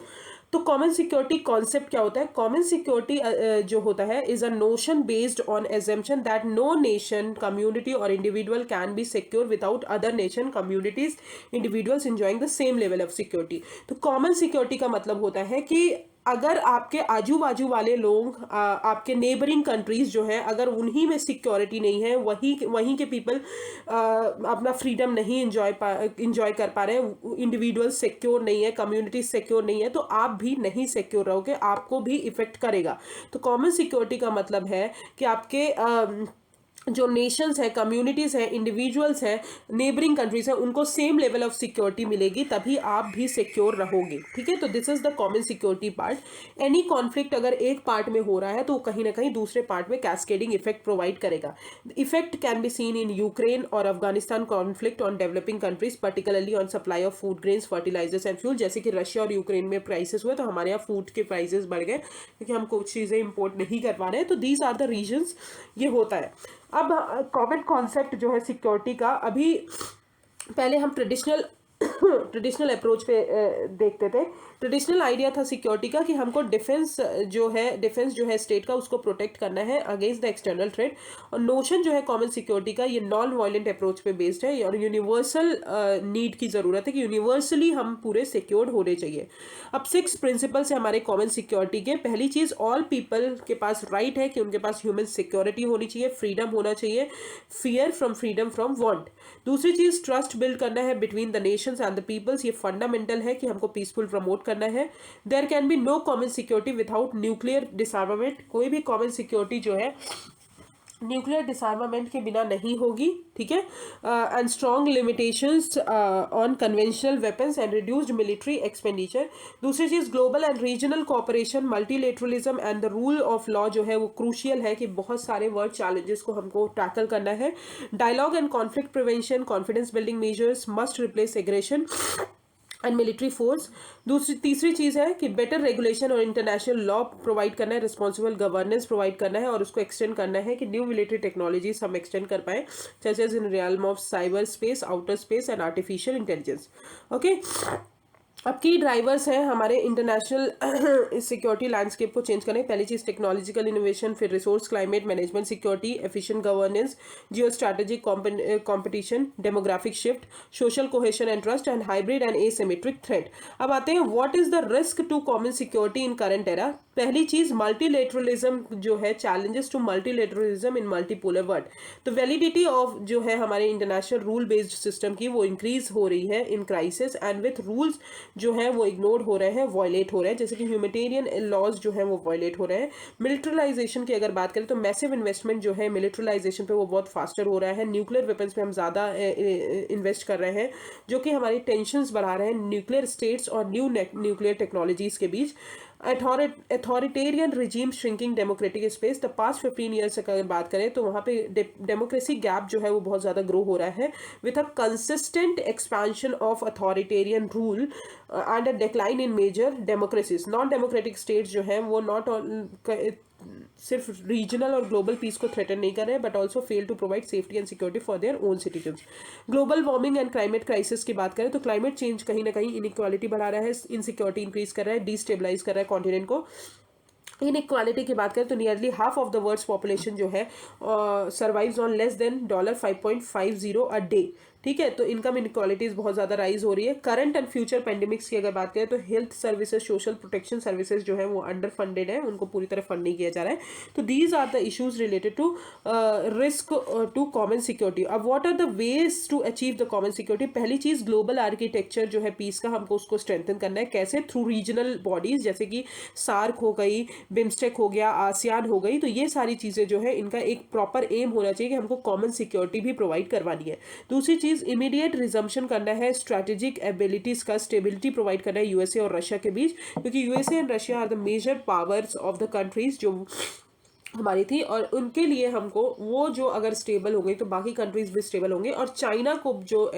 तो common security concept क्या होता है? Common security जो होता है is a notion based on assumption that no nation, community और individual can be secure without other nation, communities, individuals enjoying the same level of security. तो common security का मतलब होता है कि अगर आपके आजू बाजू वाले लोग, आपके नेबरिंग कंट्रीज जो है, अगर उन्हीं में सिक्योरिटी नहीं है, वहीं के पीपल अपना फ्रीडम नहीं इंजॉय कर पा रहे हैं, इंडिविजुअल सिक्योर नहीं है, कम्युनिटी सिक्योर नहीं है, तो आप भी नहीं सिक्योर रहोगे, आपको भी इफेक्ट करेगा। तो कॉमन सिक्योरिटी का मतलब है कि आपके जो नेशंस है, कम्युनिटीज है, इंडिविजुअल्स है, नेबरिंग कंट्रीज है, उनको सेम लेवल ऑफ सिक्योरिटी मिलेगी, तभी आप भी सिक्योर रहोगे। ठीक है, तो this is the common security part. Any conflict अगर एक पार्ट में हो रहा है तो कहीं ना कहीं दूसरे पार्ट में कैस्केडिंग इफेक्ट प्रोवाइड करेगा। Effect can be seen in Ukraine और Afghanistan conflict on developing countries, particularly on supply of food grains, fertilisers and fuel. जैसे कि रशिया और यूक्रेन में प्राइसेस हुए तो हमारे यहाँ फूड के प्राइसेस बढ़ गए क्योंकि हम कुछ चीज़ें इंपोर्ट नहीं कर पा रहे हैं। तो दीज आर द रीजन्स, ये होता है। अब कॉमन कॉन्सेप्ट जो है सिक्योरिटी का, अभी पहले हम ट्रेडिशनल अप्रोच पे देखते थे। ट्रेडिशनल आइडिया था सिक्योरिटी का कि हमको डिफेंस जो है स्टेट का, उसको प्रोटेक्ट करना है अगेंस्ट द एक्सटर्नल थ्रेट। और नोशन जो है कॉमन सिक्योरिटी का, ये नॉन वायलेंट अप्रोच पे बेस्ड है और यूनिवर्सल नीड की ज़रूरत है कि यूनिवर्सली हम पूरे सिक्योर्ड होने चाहिए। अब 6 प्रिंसिपल्स है हमारे कॉमन सिक्योरिटी के। पहली चीज़, ऑल पीपल के पास राइट है कि उनके पास ह्यूमन सिक्योरिटी होनी चाहिए, फ्रीडम होना चाहिए, fear from freedom from want. दूसरी चीज़, ट्रस्ट बिल्ड करना है between the nations and the peoples, ये फंडामेंटल है कि हमको पीसफुल प्रमोट करना है। There can be no common security without nuclear disarmament, कोई भी कॉमन सिक्योरिटी जो है न्यूक्लियर डिसआर्मामेंट के बिना नहीं होगी। ठीक है, and strong limitations on conventional weapons and reduced military expenditure. दूसरी चीज़, global and regional cooperation, multilateralism and the rule of law जो है वो क्रूशियल है कि बहुत सारे वर्ल्ड चैलेंजेस को हमको टैकल करना है। Dialogue and conflict prevention, confidence building measures must replace aggression and military force. तीसरी चीज़ है कि बेटर रेगुलेशन और इंटरनेशनल लॉ प्रोवाइड करना है, रिस्पॉन्सिबल गवर्नेंस प्रोवाइड करना है और उसको एक्सटेंड करना है कि न्यू मिलिट्री टेक्नोलॉजीज हम एक्सटेंड कर पाए, such as in realm of cyber space, outer space and artificial intelligence. Okay, अब की ड्राइवर्स हैं हमारे इंटरनेशनल सिक्योरिटी लैंडस्केप को चेंज करने। पहली चीज़, टेक्नोलॉजिकल इनोवेशन, फिर resource, climate management, security, efficient governance, geo strategic competition, demographic shift, social cohesion and trust and hybrid and asymmetric threat. अब आते हैं what is the risk to common security in current era. पहली चीज़, multilateralism जो है, challenges to multilateralism in multipolar world. तो validity of जो है हमारे इंटरनेशनल रूल बेस्ड सिस्टम की, वो इंक्रीज हो रही है in crisis and with rules जो है वो इग्नोर हो रहे हैं, वायलेट हो रहे हैं, जैसे कि ह्यूमैनिटेरियन लॉज जो है वो वायलेट हो रहे हैं। मिलिट्रलाइजेशन की अगर बात करें तो मैसिव इन्वेस्टमेंट जो है मिलिट्रलाइजेशन पे वो बहुत फास्टर हो रहा है। न्यूक्लियर वेपन्स पे हम ज़्यादा इन्वेस्ट कर रहे हैं जो कि हमारी टेंशंस बढ़ा रहे हैं न्यूक्लियर स्टेट्स और न्यू न्यूक्लियर टेक्नोलॉजीज़ के बीच। Authoritarian regime shrinking democratic space. The past 15 years से अगर बात करें तो वहाँ पे डेमोक्रेसी गैप जो है वो बहुत ज़्यादा ग्रो हो रहा है with a consistent expansion of authoritarian rule and a decline in major democracies. Non democratic states जो हैं वो सिर्फ रीजनल और ग्लोबल पीस को थ्रेटन नहीं कर रहे हैं but also fail to provide safety and security for their own citizens. Global warming and climate crisis की बात करें तो क्लाइमेट चेंज कहीं ना कहीं इनइक्वालिटी बढ़ा रहा है, इनसिक्योरिटी इंक्रीज कर रहा है, डिस्टेबलाइज कर रहा है कॉन्टिनेंट को। इन इक्वालिटी की बात करें तो nearly half of the world's population जो है survives on less than $5.50 a day. ठीक है। तो इनकम इनक्वालिटीज़ बहुत ज़्यादा राइज हो रही है। करंट एंड फ्यूचर पेंडेमिक्स की अगर बात करें तो health services, social protection services जो है वो अंडर फंडेड है, उनको पूरी तरह फंड नहीं किया जा रहा है। तो these are the issues related to risk to common security. अब what are the ways to achieve the common security? पहली चीज़, ग्लोबल आर्किटेक्चर जो है पीस का, हमको उसको स्ट्रेंथन करना है। कैसे? थ्रू रीजनल बॉडीज, जैसे कि सार्क हो गई, बिम्स्टेक हो गया, आसियान हो गई। तो ये सारी चीज़ें जो है इनका एक प्रॉपर एम होना चाहिए कि हमको कॉमन सिक्योरिटी भी प्रोवाइड करवानी है। दूसरी चीज़, इमीडिएट रिजम्पशन करना है स्ट्रैटेजिक एबिलिटीज़ का, स्टेबिलिटी प्रोवाइड करना है यूएसए और रशिया के बीच, क्योंकि USA and Russia are the major powers of the countries जो हमारी थी, और उनके लिए हमको वो जो अगर स्टेबल हो गई तो बाकी कंट्रीज भी स्टेबल होंगे, और चाइना को जो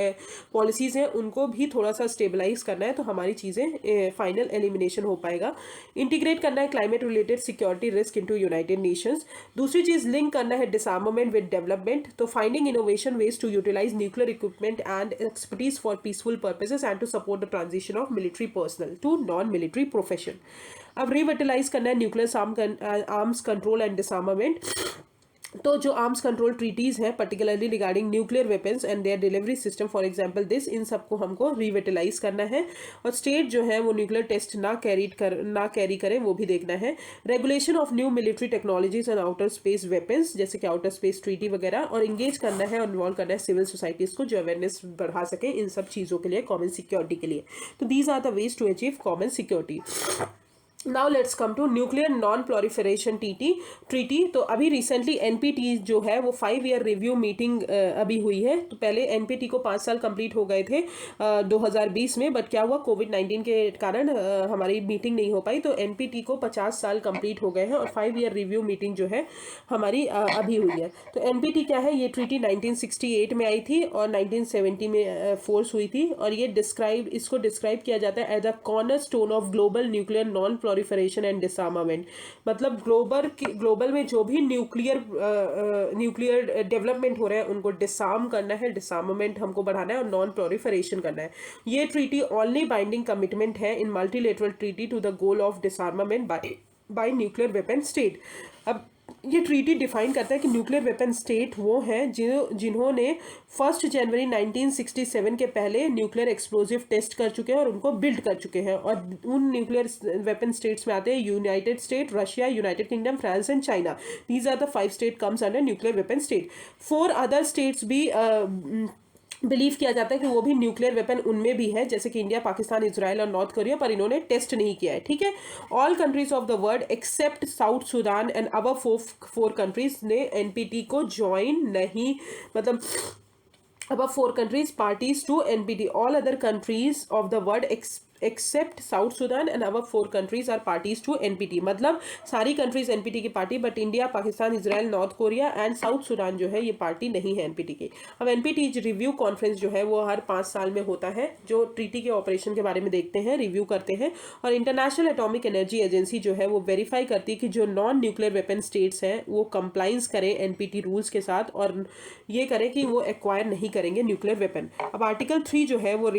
पॉलिसीज़ हैं उनको भी थोड़ा सा स्टेबलाइज करना है, तो हमारी चीज़ें फाइनल एलिमिनेशन हो पाएगा। इंटीग्रेट करना है climate related security risk into United Nations. दूसरी चीज़, लिंक करना है डिसआर्मामेंट विद डेवलपमेंट। तो finding innovation ways to utilise nuclear equipment and expertise for peaceful purposes and to support the transition of military personnel to non military profession. अब revitalise करना है nuclear arms control and disarmament. तो जो arms control treaties हैं particularly regarding nuclear weapons and their delivery system, for example this, इन सबको हमको रिविटलाइज करना है। और स्टेट जो है वो न्यूक्लियर टेस्ट ना कैरी करें, वो भी देखना है। Regulation of new military technologies and outer space weapons, जैसे कि आउटर स्पेस ट्रीटी वगैरह। और इंगेज करना है और इन्वॉल्व करना है सिविल सोसाइटीज़ को, जो अवेयरनेस बढ़ा सके इन सब चीज़ों के लिए, कॉमन सिक्योरिटी के लिए। तो these are the ways to achieve common security. Now let's come to nuclear non proliferation treaty. तो अभी रिसेंटली एनपीटी जो है वो 5 ईयर रिव्यू मीटिंग अभी हुई है। तो पहले एनपीटी को 5 साल कंप्लीट हो गए थे 2020 में, बट क्या हुआ, कोविड-19 के कारण हमारी मीटिंग नहीं हो पाई। तो एनपीटी को 50 साल कंप्लीट हो गए हैं, और 5 ईयर रिव्यू मीटिंग जो है हमारी अभी हुई है। तो एनपीटी क्या है? ये ट्रीटी 1968 में आई थी और 1970 में फोर्स हुई थी, और ये इसको डिस्क्राइब किया जाता है as a corner stone of global nuclear non proliferation and disarmament. मतलब ग्लोबल में जो भी न्यूक्लियर डेवलपमेंट हो रहे हैं उनको डिसआर्म करना है, डिसआर्मामेंट हमको बढ़ाना है, और नॉन प्लॉरिफरेशन करना है। ये ट्रीटी ओनली बाइंडिंग कमिटमेंट है in multilateral treaty to the goal of disarmament by nuclear weapon state. अब ये ट्रीटी डिफाइन करता है कि न्यूक्लियर वेपन स्टेट वो हैं जिन्होंने 1 जनवरी 1967 के पहले न्यूक्लियर एक्सप्लोजिव टेस्ट कर चुके हैं और उनको बिल्ड कर चुके हैं। और उन न्यूक्लियर वेपन स्टेट्स में आते हैं United State, Russia, United Kingdom, France and China. These are the 5 state comes under nuclear weapon state. 4 other states भी बिलीव किया जाता है कि वो भी न्यूक्लियर वेपन उनमें भी है, जैसे कि इंडिया, पाकिस्तान, इजराइल और नॉर्थ कोरिया, पर इन्होंने टेस्ट नहीं किया है। ठीक है। All countries of the world accept South Sudan and our 4 countries ने एनपीटी को ज्वाइन नहीं, मतलब above 4 countries parties to NPT. All other countries of the world except South Sudan and our 4 countries are parties to NPT. मतलब सारी countries NPT की party, but India, Pakistan, Israel, North Korea and South Sudan जो है ये party नहीं है NPT की। अब एनपीटी रिव्यू कॉन्फ्रेंस जो है वो हर 5 साल में होता है, जो ट्रीटी के ऑपरेशन के बारे में देखते हैं, रिव्यू करते हैं। और इंटरनेशनल एटॉमिक एनर्जी एजेंसी जो है वो वेरीफाई करती है कि जो नॉन न्यूक्लियर वेपन स्टेट्स हैं वो कंप्लाइंस करें एनपीटी रूल्स के साथ, और ये करें कि वो एक्वायर नहीं करेंगे न्यूक्लियर वेपन। अब आर्टिकल 3 जो है वो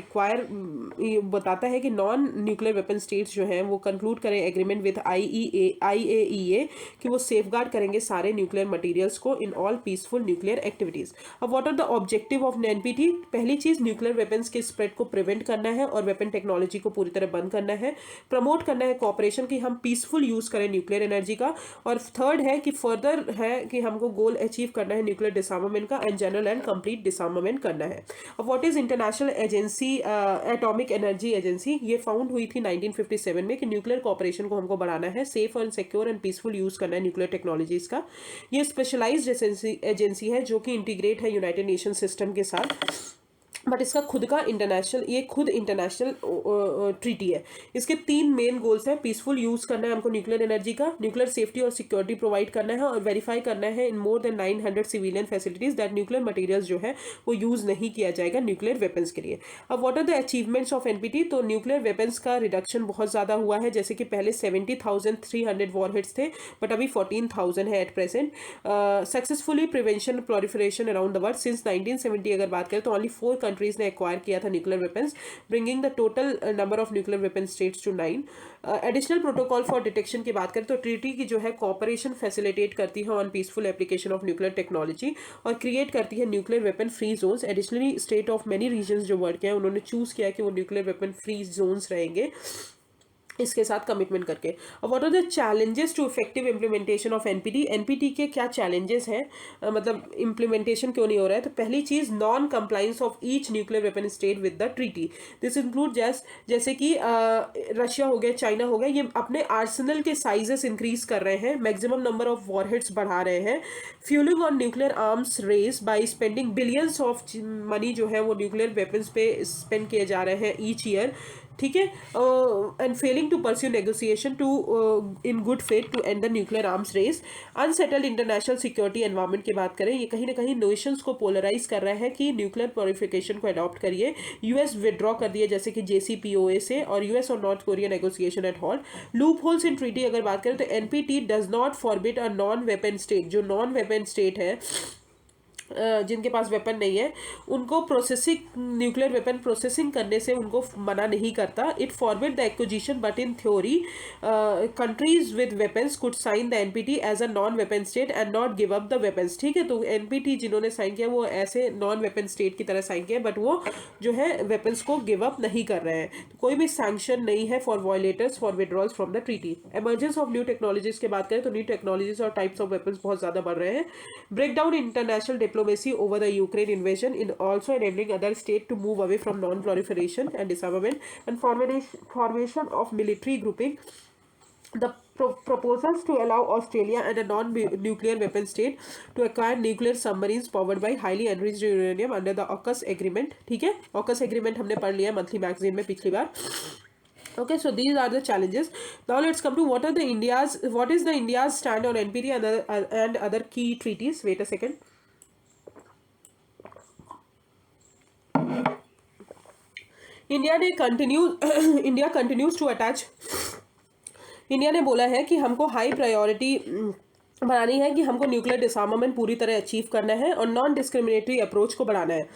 बताता है कि नॉन न्यूक्लियर वेपन स्टेट्स जो हैं वो कंक्लूड करें एग्रीमेंट विद IAEA कि वो सेफगार्ड करेंगे सारे न्यूक्लियर मटेरियल्स को in all peaceful nuclear activities. अब what are the objective of NPT? पहली चीज, न्यूक्लियर वेपन्स के स्प्रेड को प्रिवेंट करना है और वेपन टेक्नोलॉजी को पूरी तरह बंद करना है। प्रमोट करना है कॉपरेशन की हम पीसफुल यूज करें न्यूक्लियर एनर्जी का। और थर्ड है कि फर्दर है कि हमको गोल अचीव करना है न्यूक्लियर डिसआर्मामेंट का एंड जनरल एंड कंप्लीट डिसआर्मामेंट करना है। अब what is international agency, atomic energy agency? ये फाउंड हुई थी 1957 में कि न्यूक्लियर कॉपरेशन को हमको बढ़ाना है, safe and secure and peaceful use करना है न्यूक्लियर टेक्नोलॉजीज का। ये स्पेशलाइज्ड एजेंसी है जो कि इंटीग्रेट है यूनाइटेड नेशन सिस्टम के साथ, बट इसका खुद का इंटरनेशनल ट्रीटी है। इसके 3 मेन गोल्स हैं। पीसफुल यूज करना है हमको न्यूक्लियर एनर्जी का, न्यूक्लियर सेफ्टी और सिक्योरिटी प्रोवाइड करना है, और वेरीफाई करना है in more than 900 civilian facilities that nuclear materials जो है वो यूज नहीं किया जाएगा न्यूक्लियर वेपन्स के लिए। अब what are the achievements of NPT? तो न्यूक्लियर वेपन्स का रिडक्शन बहुत ज़्यादा हुआ है, जैसे कि पहले 70,300 वॉरहेड्स थे, बट अभी 14,000 है at present. Successfully prevention proliferation around the world since 1970 अगर बात करें तो ओनली 4 कंट्रीज ने एक्वायर किया था nuclear weapons, bringing the total number of nuclear weapon states to 9। Additional protocol for detection की बात करें तो ट्रीटी की जो है कॉपरेशन फैसिलिटेट करती है on peaceful application of nuclear technology और क्रिएट करती है nuclear weapon free zones. Additionally state of many regions जो वर्ल्ड के हैं उन्होंने चूज किया कि वो न्यूक्लियर वेपन फ्री जोन्स रहेंगे इसके साथ कमिटमेंट करके। अब what are the challenges to effective implementation of NPT, NPT के क्या चैलेंजेस हैं, मतलब इम्प्लीमेंटेशन क्यों नहीं हो रहा है। तो पहली चीज non compliance of each nuclear weapon state with the treaty. This include जैसे कि रशिया हो गया, चाइना हो गया, ये अपने आर्सेनल के साइजेस इंक्रीज कर रहे हैं, मैक्सिमम नंबर ऑफ वॉरहेड्स बढ़ा रहे हैं, fuelling on nuclear arms race by spending billions of money जो है वो न्यूक्लियर वेपन्स पे स्पेंड किए जा रहे हैं ईच ईयर, ठीक है, and failing to pursue negotiation to in good faith to end the nuclear arms race. Unsettled international security environment की बात करें, ये कहीं ना कहीं नेशंस को पोलराइज कर रहा है कि न्यूक्लियर प्योरिफिकेशन को अडॉप्ट करिए। यूएस विदड्रॉ कर दिए जैसे कि JCPOA से, और यूएस और North Korea negotiation at halt. Loopholes in treaty अगर बात करें तो NPT does not forbid a non weapon state, जो नॉन वेपन स्टेट है जिनके पास वेपन नहीं है उनको प्रोसेसिंग, न्यूक्लियर वेपन प्रोसेसिंग करने से उनको मना नहीं करता। It forbid the acquisition but in theory countries with weapons could sign the NPT as a non weapon state and not give up the weapons, ठीक है। तो एनपीटी जिन्होंने साइन किया वो ऐसे नॉन वेपन स्टेट की तरह साइन किया, बट वो जो है वेपन्स को गिव अप नहीं कर रहे हैं। तो कोई भी सैंक्शन नहीं है for violators for withdrawals from the treaty. Emergence of new technologies की बात करें तो न्यू टेक्नोलॉजीज और टाइप्स ऑफ वेपन्स बहुत ज्यादा बढ़ रहे हैं। Break down international diplomacy over the Ukraine invasion in also enabling other states to move away from non-proliferation and disarmament and formation of military grouping. The proposals to allow Australia and a non-nuclear weapon state to acquire nuclear submarines powered by highly enriched uranium under the AUKUS agreement, ठीक है, AUKUS agreement हमने पढ़ लिया monthly magazine में पिछली बार। Okay, so these are the challenges. Now let's come to what is the India's stand on NPT and other key treaties. Wait a second. India continues to attach, India ने बोला है कि हमको high priority बनानी है कि हमको nuclear डिसआर्मामेंट पूरी तरह अचीव करना है और नॉन डिस्क्रिमिनेटरी अप्रोच को बढ़ाना है।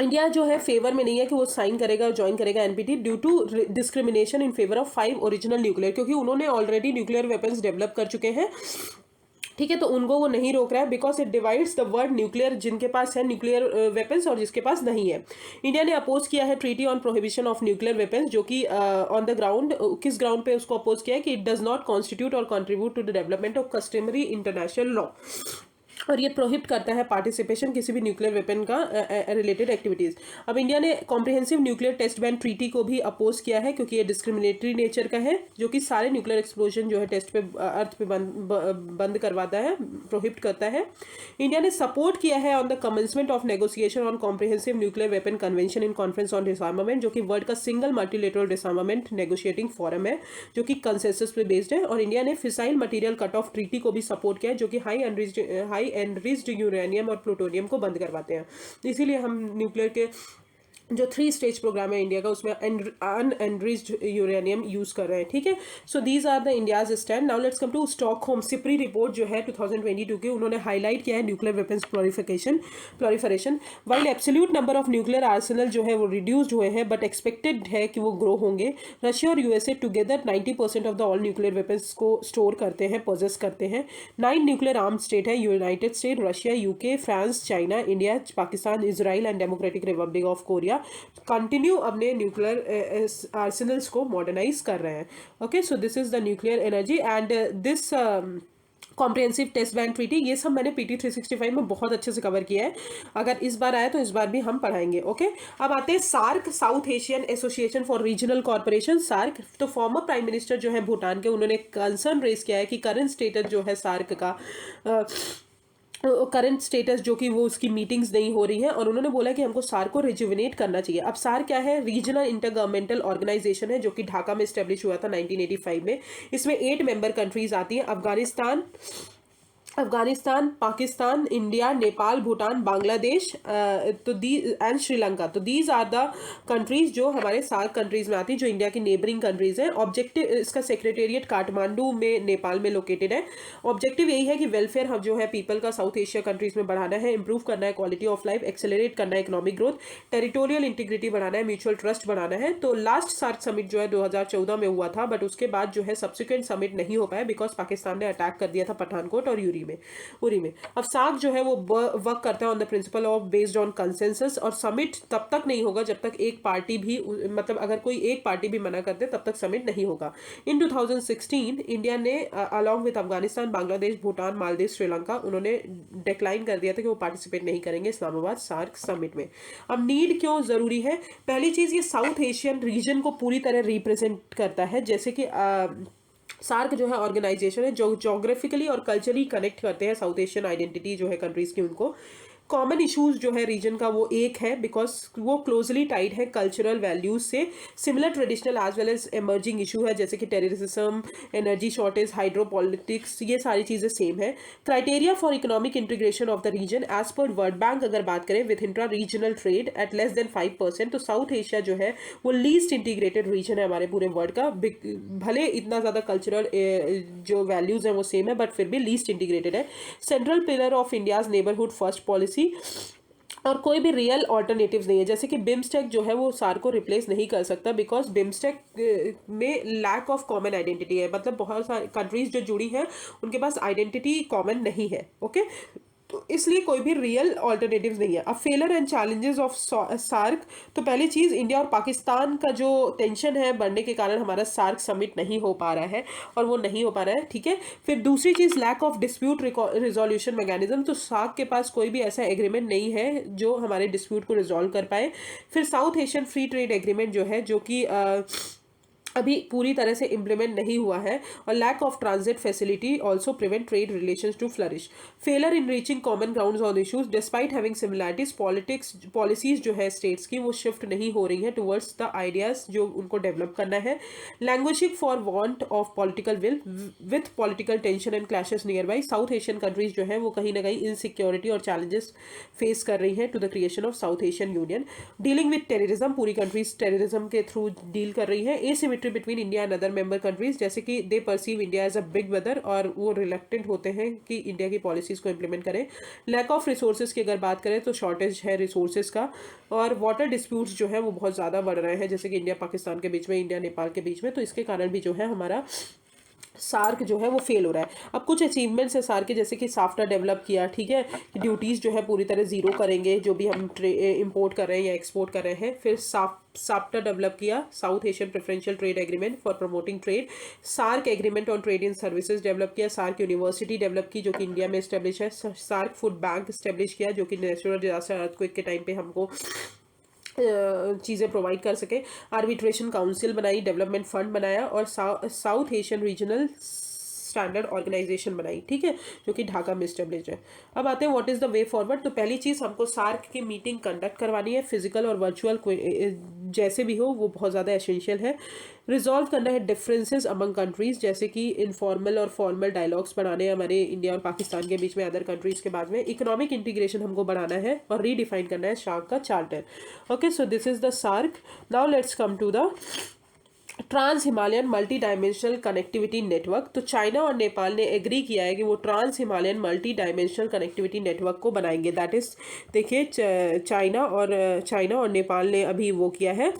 इंडिया जो है फेवर में नहीं है कि वो साइन करेगा और ज्वाइन करेगा NPT due to discrimination in favour of 5 original nuclear, क्योंकि उन्होंने ऑलरेडी न्यूक्लियर वेपन्स डेवलप कर चुके हैं, ठीक है, तो उनको वो नहीं रोक रहा है because it divides the world nuclear, जिनके पास है न्यूक्लियर वेपन्स और जिसके पास नहीं है। इंडिया ने अपोज किया है treaty on prohibition of nuclear weapons, जो कि ऑन द ग्राउंड, किस ग्राउंड पे उसको अपोज किया है कि इट डज नॉट कॉन्स्टिट्यूट और contribute to the development of customary international law, और ये प्रोहिबिट करता है पार्टिसिपेशन किसी भी न्यूक्लियर वेपन का रिलेटेड एक्टिविटीज़। अब इंडिया ने comprehensive nuclear test ban treaty को भी अपोज किया है क्योंकि ये डिस्क्रिमिनेटरी नेचर का है, जो कि सारे न्यूक्लियर एक्सप्लोजन जो है टेस्ट पे अर्थ पे बंद करवाता है, प्रोहिबिट करता है। इंडिया ने सपोर्ट किया है on the commencement of negotiation on comprehensive nuclear weapon convention in conference on डिसआर्मामेंट, जो कि वर्ल्ड का सिंगल मल्टीलेटरल डिसआर्मामेंट नेगोशिएटिंग फोरम है, जो कि कंसेंसस पे बेस्ड है। और इंडिया ने fissile material cut off treaty को भी सपोर्ट किया है, जो कि हाई एनरिच्ड यूरेनियम और प्लूटोनियम को बंद करवाते हैं। इसीलिए हम न्यूक्लियर के जो 3 स्टेज प्रोग्राम है इंडिया का उसमें अनएनरिच्ड यूरेनियम यूज कर रहे हैं, ठीक है। So these are the India's stand. Now let's come to Stockholm SIPRI report जो है 2022 की, उन्होंने हाईलाइट किया है nuclear weapons proliferation. While absolute number of nuclear arsenal जो है वो रिड्यूस्ड हुए हैं, बट एक्सपेक्टेड है कि वो ग्रो होंगे। रशिया और USA together 90% of the all nuclear weapons को स्टोर करते हैं, पोजेस करते हैं। 9 न्यूक्लियर आर्म स्टेट है, United State, Russia, UK, France, China, India, Pakistan, Israel and Democratic Republic of Korea continue अपने न्यूक्लियर आर्सेनल्स को मॉडर्नाइज कर रहे हैं। Okay, so this is the nuclear energy and this comprehensive test ban treaty, ये सब मैंने PT 365 में बहुत अच्छे से कवर किया है, अगर इस बार आया तो इस बार भी हम पढ़ाएंगे। ओके, अब आते हैं SAARC, South Asian Association for Regional Corporation, SAARC. तो फॉर्मर प्राइम मिनिस्टर जो है भूटान के, उन्होंने कंसर्न रेज किया है कि करंट स्टेटस जो है सार्क का करंट स्टेटस जो कि वो उसकी मीटिंग्स नहीं हो रही हैं, और उन्होंने बोला कि हमको सार्क को रिजुविनेट करना चाहिए। अब सार्क क्या है? रीजनल इंटरगवर्नमेंटल ऑर्गेनाइजेशन है जो कि ढाका में स्टैब्लिश हुआ था 1985 में। इसमें 8 मेंबर कंट्रीज आती हैं, अफगानिस्तान, अफगानिस्तान, पाकिस्तान, इंडिया, नेपाल, भूटान, बांग्लादेश, तो दी एंड श्रीलंका। तो दीज आर द कंट्रीज जो हमारे सार्क कंट्रीज में आती है, जो इंडिया की नेबरिंग कंट्रीज हैं। ऑब्जेक्टिव, इसका सेक्रेटेरिएट काठमांडू में नेपाल में लोकेटेड है। ऑब्जेक्टिव यही है कि वेलफेयर हम जो है पीपल का साउथ एशिया कंट्रीज में बढ़ाना है, इंप्रूव करना है क्वालिटी ऑफ लाइफ, एक्सेलरेट करना है इकोनॉमिक ग्रोथ, टेरिटोरियल इंटीग्रिटी बढ़ाना है, म्यूचुअल ट्रस्ट बढ़ाना है। तो लास्ट सार्क समिट जो है 2014 में हुआ था, बट उसके बाद जो है सब्सिक्वेंट समिट नहीं हो पाया बिकॉज पाकिस्तान ने अटैक कर दिया था पठानकोट और उरी में। अब सार्क जो है वो वर्क करता है on the principle of based on consensus, और समिट तब तक नहीं होगा जब तक एक पार्टी भी, मतलब अगर कोई एक पार्टी भी मना कर दे तब तक समिट नहीं होगा। इन 2016 इंडिया ने अलॉन्ग विद अफगानिस्तान, बांग्लादेश, भूटान, मालदीव, श्रीलंका, उन्होंने डिक्लाइन कर दिया था कि वो पार्टिसिपेट नहीं करेंगे इस्लामाबाद सार्क समिट में। अब नीड क्यों जरूरी है? पहली चीज, ये साउथ एशियन रीजन को पूरी तरह रिप्रेजेंट करता है। जैसे कि सार्क जो है ऑर्गेनाइजेशन है जो जोग्राफिकली और कल्चरली कनेक्ट करते हैं साउथ एशियन आइडेंटिटी जो है कंट्रीज की, उनको कॉमन इश्यूज जो है रीजन का वो एक है बिकॉज वो क्लोजली टाइड है कल्चरल वैल्यूज से। Similar traditional as well as emerging issue है जैसे कि टेररिज्म, एनर्जी शॉर्टेज, हाइड्रोपॉलिटिक्स, ये सारी चीज़ें सेम है। Criteria for economic integration of the region as per World Bank अगर बात करें with intra regional trade at less than 5%, तो साउथ एशिया जो है वो लीस्ट इंटीग्रेटेड रीजन है हमारे पूरे वर्ल्ड का। भले इतना ज़्यादा कल्चरल जो वैल्यूज हैं वो सेम है बट फिर भी लीस्ट इंटीग्रेटेड है। Central pillar of India's neighbourhood first policy, और कोई भी रियल ऑल्टरनेटिव्स नहीं है। जैसे कि बिम्स्टेक जो है वो सार्क को रिप्लेस नहीं कर सकता बिकॉज बिम्स्टेक में लैक ऑफ कॉमन आइडेंटिटी है, मतलब बहुत सारी कंट्रीज जो जुड़ी हैं उनके पास आइडेंटिटी कॉमन नहीं है। ओके, तो इसलिए कोई भी रियल ऑल्टरनेटिव्स नहीं है। अब failure and challenges of SAARC, तो पहली चीज़ इंडिया और पाकिस्तान का जो टेंशन है बढ़ने के कारण हमारा सार्क समिट नहीं हो पा रहा है, और वो नहीं हो पा रहा है, ठीक है। फिर दूसरी चीज़ lack of dispute resolution mechanism, तो सार्क के पास कोई भी ऐसा एग्रीमेंट नहीं है जो हमारे डिस्प्यूट को रिजॉल्व कर पाए। फिर south Asian free trade agreement जो है जो कि अभी पूरी तरह से इम्प्लीमेंट नहीं हुआ है, और lack of transit facility also prevent trade relations to flourish. Failure in reaching common grounds on issues despite having similarities, policies जो है स्टेट्स की वो शिफ्ट नहीं हो रही हैं टुवर्ड्स द आइडियाज जो उनको डेवलप करना है। Languishing for want of political will with political tension and clashes nearby, South Asian countries जो है वो कहीं ना कहीं इनसिक्योरिटी और चैलेंजेस फेस कर रही हैं to the creation of South Asian Union. Dealing with terrorism, पूरी कंट्रीज टेररिज्म के थ्रू डील कर रही है। Asymmetry between India and other member countries, जैसे कि they perceive India as a big brother और वो रिलेक्टेंट होते हैं कि इंडिया की पॉलिसीज को इंप्लीमेंट करें। लैक ऑफ रिसोर्सेज की अगर बात करें तो शॉर्टेज है रिसोर्सेज का, और वाटर डिस्प्यूट्स जो है वो बहुत ज़्यादा बढ़ रहे हैं जैसे कि इंडिया पाकिस्तान के बीच में, इंडिया नेपाल के बीच में, तो इसके कारण भी जो है हमारा सार्क जो है वो फेल हो रहा है। अब कुछ अचीवमेंट्स है सार्क के, जैसे कि साफ्टा डेवलप किया, ठीक है, ड्यूटीज़ जो है पूरी तरह ज़ीरो करेंगे जो भी हम इंपोर्ट कर रहे हैं या एक्सपोर्ट कर रहे हैं। फिर साफ्टा डेवलप किया, South Asian Preferential Trade Agreement for promoting trade. SAARC agreement on trade in services develop किया। सार्क यूनिवर्सिटी डेवलप की जो कि इंडिया में इस्टेब्लिश है। सार्क फूड बैंक इस्टेब्लिश किया जो कि नेचुरल डिजास्टर अर्थक्वेक के टाइम पे हमको चीज़ें प्रोवाइड कर सके। आर्बिट्रेशन काउंसिल बनाई, डेवलपमेंट फंड बनाया, और South Asian Regional Standard Organisation बनाई, ठीक है, जो कि ढाका में इस्टेब्लिश है। अब आते हैं what is the way forward. तो पहली चीज़ हमको सार्क की मीटिंग कंडक्ट करवानी है, फिजिकल और वर्चुअल जैसे भी हो, वो बहुत ज़्यादा एसेंशियल है। रिजॉल्व करना है डिफरेंसेस अमंग कंट्रीज, जैसे कि इनफॉर्मल और फॉर्मल डायलॉग्स बढ़ाने हैं हमारे इंडिया और पाकिस्तान के बीच में, अदर कंट्रीज के बाद में। इकोनॉमिक इंटीग्रेशन हमको बढ़ाना है और रीडिफाइन करना है सार्क का charter. Okay, so this is the SAARC. Now let's come to the trans Himalayan multi dimensional connectivity network. तो चाइना और नेपाल ने एग्री किया है कि वो trans Himalayan multi dimensional connectivity network को बनाएंगे। दैट इज, देखिए, चाइना और नेपाल ने अभी वो किया है,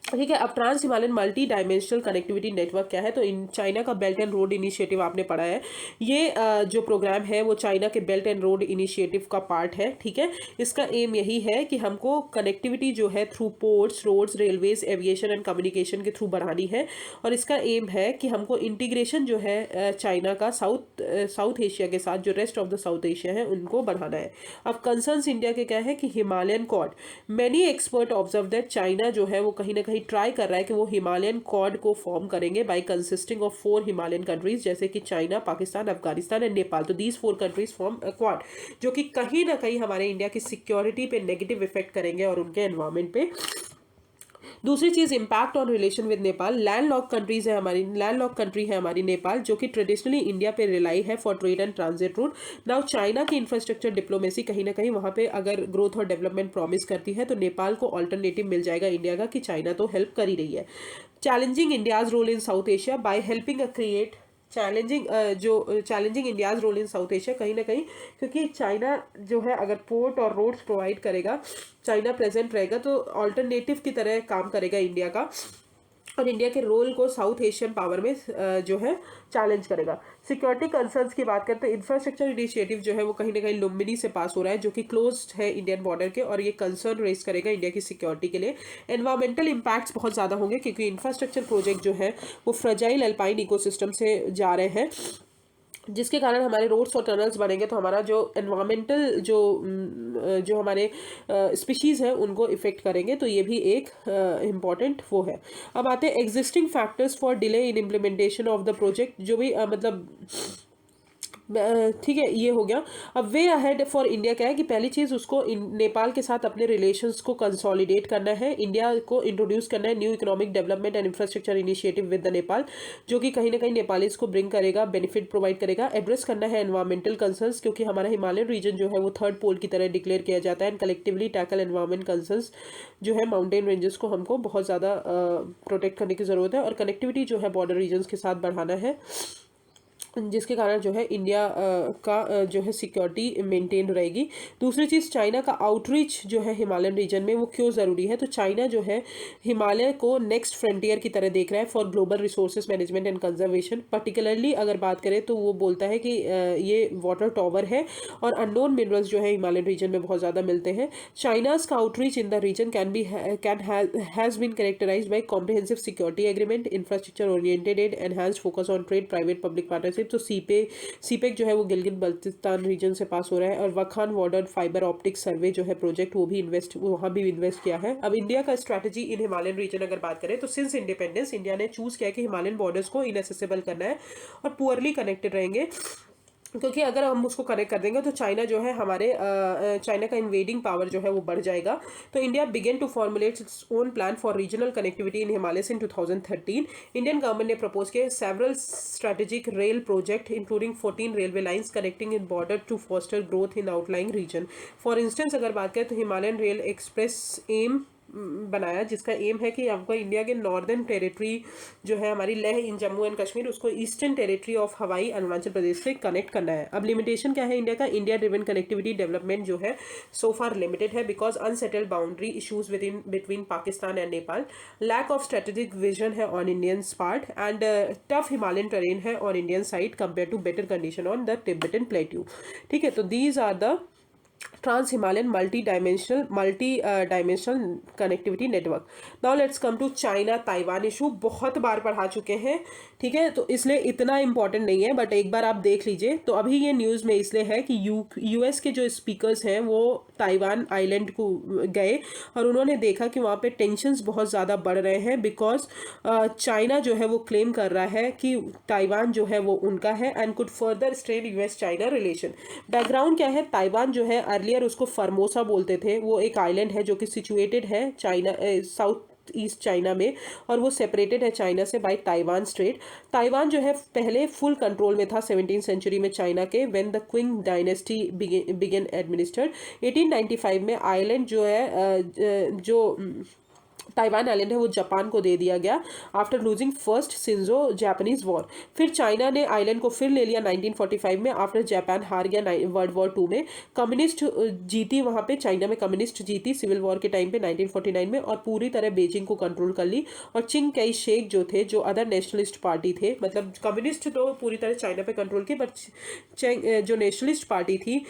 ठीक है। अब trans Himalayan multi dimensional connectivity network क्या है? तो इन चाइना का बेल्ट एंड रोड इनिशिएटिव आपने पढ़ा है, ये जो प्रोग्राम है वो चाइना के बेल्ट एंड रोड इनिशिएटिव का पार्ट है, ठीक है। इसका एम यही है कि हमको कनेक्टिविटी जो है through ports, roads, railways, aviation and communication के थ्रू बढ़ानी है, और इसका एम है कि हमको इंटीग्रेशन जो है चाइना का साउथ एशिया के साथ, जो rest of the south Asia है, उनको बढ़ाना है। अब कंसर्न्स इंडिया के क्या है कि Himalayan quad, many expert observe that China जो है वो कहीं ना कहीं ट्राई कर रहा है कि वो हिमालयन कॉर्ड को फॉर्म करेंगे by consisting of 4 Himalayan countries, जैसे कि चाइना, पाकिस्तान, अफगानिस्तान एंड नेपाल। तो these 4 countries form a quad, जो कि कहीं ना कहीं हमारे इंडिया की सिक्योरिटी पे नेगेटिव इफेक्ट करेंगे और उनके एनवायरमेंट पे। दूसरी चीज़ impact on relation with Nepal. Land lock country है हमारी नेपाल, जो कि ट्रेडिशनली इंडिया पे रिलाई है for trade and transit route. Now China की इंफ्रास्ट्रक्चर डिप्लोमेसी कहीं ना कहीं वहाँ पे अगर ग्रोथ और डेवलपमेंट प्रॉमिस करती है, तो नेपाल को ऑल्टरनेटिव मिल जाएगा इंडिया का कि चाइना तो हेल्प कर ही रही है। Challenging India's role in South Asia by helping a create challenging India's role in South Asia, कहीं ना कहीं क्योंकि चाइना जो है अगर पोर्ट और रोड्स प्रोवाइड करेगा, चाइना प्रेजेंट रहेगा, तो ऑल्टरनेटिव की तरह काम करेगा इंडिया का, और इंडिया के रोल को साउथ एशियन पावर में जो है चैलेंज करेगा। सिक्योरिटी कंसर्न्स की बात करते हैं, इंफ्रास्ट्रक्चर इनिशिएटिव जो है वो कहीं ना कहीं लुम्बिनी से पास हो रहा है, जो कि क्लोज है इंडियन बॉर्डर के, और ये कंसर्न रेज करेगा इंडिया की सिक्योरिटी के लिए। एनवायरमेंटल इम्पैक्ट्स बहुत ज़्यादा होंगे क्योंकि इंफ्रास्ट्रक्चर प्रोजेक्ट जो है वो फ्रजाइल अल्पाइन इकोसिस्टम से जा रहे हैं, जिसके कारण हमारे रोड्स और टनल्स बनेंगे, तो हमारा जो एनवायरमेंटल जो हमारे स्पीशीज़ हैं उनको इफेक्ट करेंगे, तो ये भी एक इम्पॉर्टेंट वो है। अब आते हैं existing factors for delay in implementation of the project, जो भी मतलब ठीक है, ये हो गया। अब वे अहेड फॉर इंडिया क्या है कि पहली चीज़ उसको नेपाल के साथ अपने रिलेशंस को कंसोलिडेट करना है, इंडिया को इंट्रोड्यूस करना है new economic development and infrastructure initiative with the Nepal, जो कि कहीं ना कहीं नेपालीज को ब्रिंग करेगा, बेनिफिट प्रोवाइड करेगा। एड्रेस करना है एनवायरमेंटल कंसर्न्स, क्योंकि हमारा हिमालयन रीजन जो है वो थर्ड पोल की तरह डिक्लेयर किया जाता है, and collectively tackle environment concerns जो है माउंटेन रेंजेस को हमको बहुत ज़्यादा प्रोटेक्ट करने की ज़रूरत है, और कनेक्टिविटी जो है बॉर्डर रीजन्स के साथ बढ़ाना है, जिसके कारण जो है इंडिया का जो है सिक्योरिटी मेंटेन रहेगी। दूसरी चीज़, चाइना का आउटरीच जो है हिमालयन रीजन में वो क्यों ज़रूरी है, तो चाइना जो है हिमालय को नेक्स्ट फ्रंटियर की तरह देख रहा है for global resources management and conservation. Particularly अगर बात करें तो वो बोलता है कि ये वाटर टॉवर है और अननोन मिनरल्स जो है हिमालयन रीजन में बहुत ज़्यादा मिलते हैं। चाइनाज का outreach in the region has been characterised by comprehensive security agreement, infrastructure oriented aid, enhanced focus on trade, private public partnership. तो सीपेक जो है वो गिलगित बल्तिस्तान रीजन से पास हो रहा है, और वखान बॉर्डर फाइबर ऑप्टिक सर्वे जो है प्रोजेक्ट वो वहाँ भी इन्वेस्ट किया है। अब इंडिया का स्ट्रैटेजी इन हिमालयन रीजन अगर बात करें तो सिंस इंडिपेंडेंस इंडिया ने चूज किया कि हिमालयन बॉर्डर्स को इनएसेसिबल करना है और पुअरली कनेक्टेड रहेंगे, क्योंकि अगर हम उसको कनेक्ट कर देंगे तो चाइना जो है हमारे चाइना का इन्वेडिंग पावर जो है वो बढ़ जाएगा। तो India begin to formulate its own plan for regional connectivity in Himalayas in 2013। Indian government ने प्रपोज किए several strategic rail project including 14 railway lines connecting in border to foster growth in outlying region. For instance अगर बात करें तो Himalayan rail express M बनाया, जिसका M है कि हमको इंडिया के नॉर्दर्न टेरिटरी जो है हमारी लेह इन जम्मू एंड कश्मीर, उसको ईस्टर्न टेरिटरी ऑफ हवाई अरुणाचल प्रदेश से कनेक्ट करना है। अब लिमिटेशन क्या है इंडिया का, इंडिया ड्रिवन कनेक्टिविटी डेवलपमेंट जो है सो फार लिमिटेड है because unsettled boundary issues between Pakistan and Nepal, lack of strategic vision है on Indian part, and tough Himalayan terrain है on Indian side compare to better condition on the Tibetan plateau. ठीक है, तो these are the trans Himalayan multi dimensional connectivity network. Now let's come to China Taiwan issue, बहुत बार पढ़ा चुके हैं, ठीक है, तो इसलिए इतना इंपॉर्टेंट नहीं है, बट एक बार आप देख लीजिए। तो अभी ये न्यूज़ में इसलिए है कि यूएस के जो स्पीकर्स हैं वो ताइवान आइलैंड को गए और उन्होंने देखा कि वहाँ पे टेंशन्स बहुत ज़्यादा बढ़ रहे हैं, बिकॉज चाइना जो है वो क्लेम कर रहा है कि ताइवान जो है वो उनका है and could further strain US China relation. Background क्या है, ताइवान जो है अर्लियर उसको फॉर्मोसा बोलते थे, वो एक आइलैंड है जो कि सिचुएटेड है चाइना साउथ ईस्ट चाइना में, और वो सेपरेटेड है चाइना से बाय ताइवान स्ट्रेट। ताइवान जो है पहले फुल कंट्रोल में था 17th सेंचुरी में चाइना के, when the Qing dynasty began administered. 1895 में आइलैंड जो है जो ताइवान आइलैंड है वो जापान को दे दिया गया after losing first Sinjo Japanese war. फिर चाइना ने आइलैंड को फिर ले लिया 1945 में आफ्टर जापान हार गया वर्ल्ड वॉर 2 में। कम्युनिस्ट जीती वहाँ पे, चाइना में कम्युनिस्ट जीती सिविल वॉर के टाइम पे 1949 में, और पूरी तरह बीजिंग को कंट्रोल कर ली। और चिंग काई शेक जो थे, जो अदर नेशनलिस्ट पार्टी थे, मतलब कम्युनिस्ट तो पूरी तरह चाइना पे कंट्रोल की, बट जो नेशनलिस्ट पार्टी थी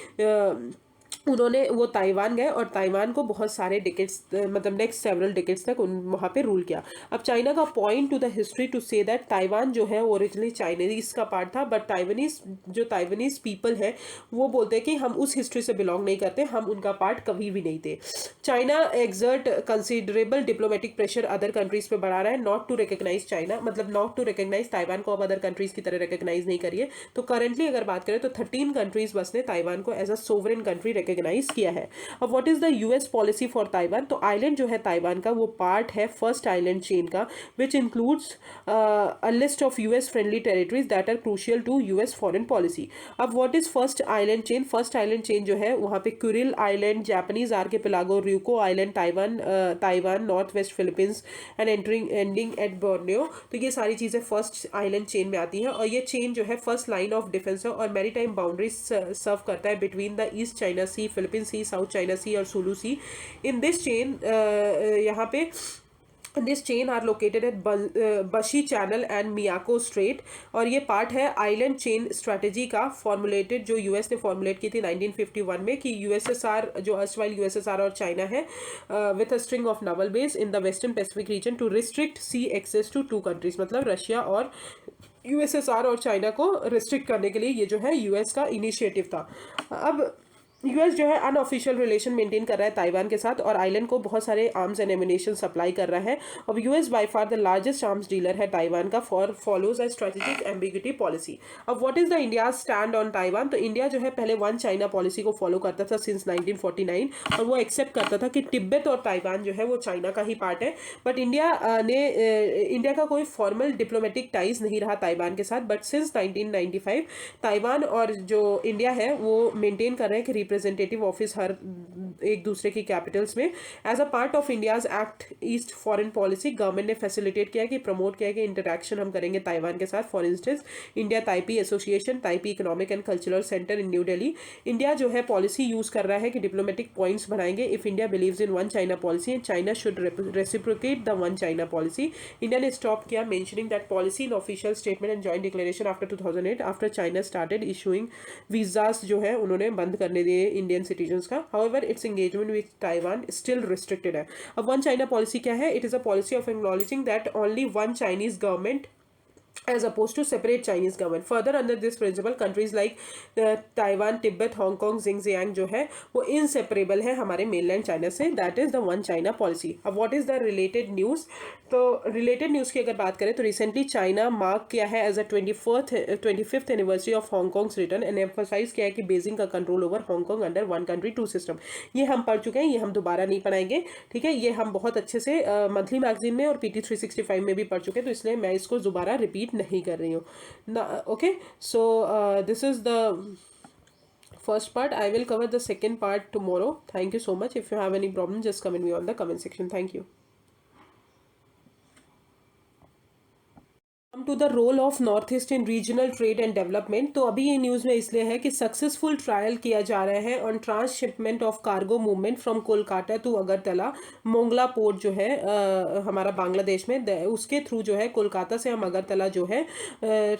उन्होंने वो ताइवान गए और ताइवान को बहुत सारे डिकेट्स मतलब नेक्स्ट सेवरल डिकेट्स तक वहाँ पे रूल किया। अब चाइना का point to the history to say that Taiwan जो है ओरिजिनली चाइनीज का पार्ट था, बट ताइवानीज पीपल है वो बोलते हैं कि हम उस हिस्ट्री से बिलोंग नहीं करते, हम उनका पार्ट कभी भी नहीं थे। China exert considerable diplomatic pressure other countries पे बढ़ा रहा है नॉट टू रिकग्नाइज चाइना, मतलब नॉट टू रिकग्नाइज ताइवान को अब अदर कंट्रीज की तरह रिकग्नाइज नहीं करिए। तो करेंटली अगर बात करें तो 13 कंट्रीज बस ने ताइवान को as a sovereign country recognize किया है। अब what is the US policy for Taiwan, तो आइलैंड जो है ताइवान का वो पार्ट है फर्स्ट आइलैंड चेन का, which includes a list of US friendly territories that are crucial to US foreign policy. अब what is first island chain, first island chain जो है वहाँ पे Kuril island, Japanese archipelago, ryukyu island, Taiwan, north west Philippines and ending at Borneo, तो ये सारी चीज़ें first island chain में आती हैं। और ये चेन जो है फर्स्ट लाइन ऑफ डिफेंस है और मैरीटाइम बाउंड्रीज सर्व करता है between the East China Sea, Philippine Sea, South China Sea और Sulu Sea. In this chain यहाँ पे this chain are located at Bashi channel and Miyako strait, और ये part है आइलैंड चेन स्ट्रैटेजी का formulated, जो यूएस ने formulate की थी 1951 में, कि यूएसएसआर जो अर्स्टवाइल यूएसएसआर और चाइना है with a string of naval base in the western Pacific region to restrict C access to two countries, मतलब रशिया और यूएसएसआर और चाइना को रिस्ट्रिक्ट करने के लिए ये जो है यूएस का इनिशिएटिव था। अब यूएस जो है अनऑफिशियल रिलेशन मेंटेन कर रहा है ताइवान के साथ और आइलैंड को बहुत सारे आर्म्स एंड एमिनेशन सप्लाई कर रहा है। अब US by far the largest arms dealer है ताइवान का, follows a strategic ambiguity policy. अब what is the India stand on Taiwan, तो इंडिया जो है पहले वन चाइना पॉलिसी को फॉलो करता था सिंस 1949 और वो एक्सेप्ट करता था कि तिब्बत और ताइवान जो है वो चाइना का ही पार्ट है। बट इंडिया का कोई फॉर्मल डिप्लोमेटिक टाइज नहीं रहा ताइवान के साथ, बट सिंस 1995 ताइवान और जो इंडिया है वो मेंटेन कर रहे हैं कि रिप्रेजेंटेटिव ऑफिस हर एक दूसरे की कैपिटल्स में। As a part of India's act east foreign policy, government ने फैसिलिटेट किया कि प्रमोट किया कि इंटरेक्शन हम करेंगे ताइवान के साथ। For instance India Taipei association, Taipei economic and cultural centre in new Delhi. India जो है पॉलिसी यूज कर रहा है कि डिप्लोमेटिक पॉइंट्स बनाएंगे if India believes in one China policy and China should reciprocate the one China policy. India ने stop किया mentioning that policy in official statement and joint declaration after 2008 after China started issuing visas, जो है उन्होंने बंद करने दिए Indian citizens का। However it's engagement with Taiwan still restricted है। अब वन चाइना पॉलिसी क्या है, it is a policy of acknowledging that only one Chinese government as opposed to separate Chinese government. Further, under this principle, countries like Taiwan, Tibet, Hong Kong, Xinjiang जो है वो inseparable है हमारे mainland China से. That is the one China policy. अब what is the related news? तो related news की अगर बात करें तो recently China mark किया है as a 25th anniversary of Hong Kong's return and emphasize किया है कि Beijing का control over Hong Kong under one country two system. ये हम पढ़ चुके हैं, ये हम दोबारा नहीं पढ़ाएंगे, ठीक है। ये हम बहुत अच्छे से मंथली मैगजीन में और PT 365 में भी पढ़ चुके हैं, तो इसलिए मैं इसको दोबारा रिपीट नहीं कर रही हूँ। Okay, so this is the first part. I will cover the second part tomorrow. Thank you so much. If you have any problem, just comment me on the comment section. Thank you. To the role of north east in regional trade and development. तो अभी ये news में इसलिए है कि successful trial किया जा रहा है on transshipment of cargo movement from Kolkata to Agartala, Mongla port जो है हमारा बांग्लादेश में, उसके थ्रू जो है कोलकाता से हम अगरतला जो है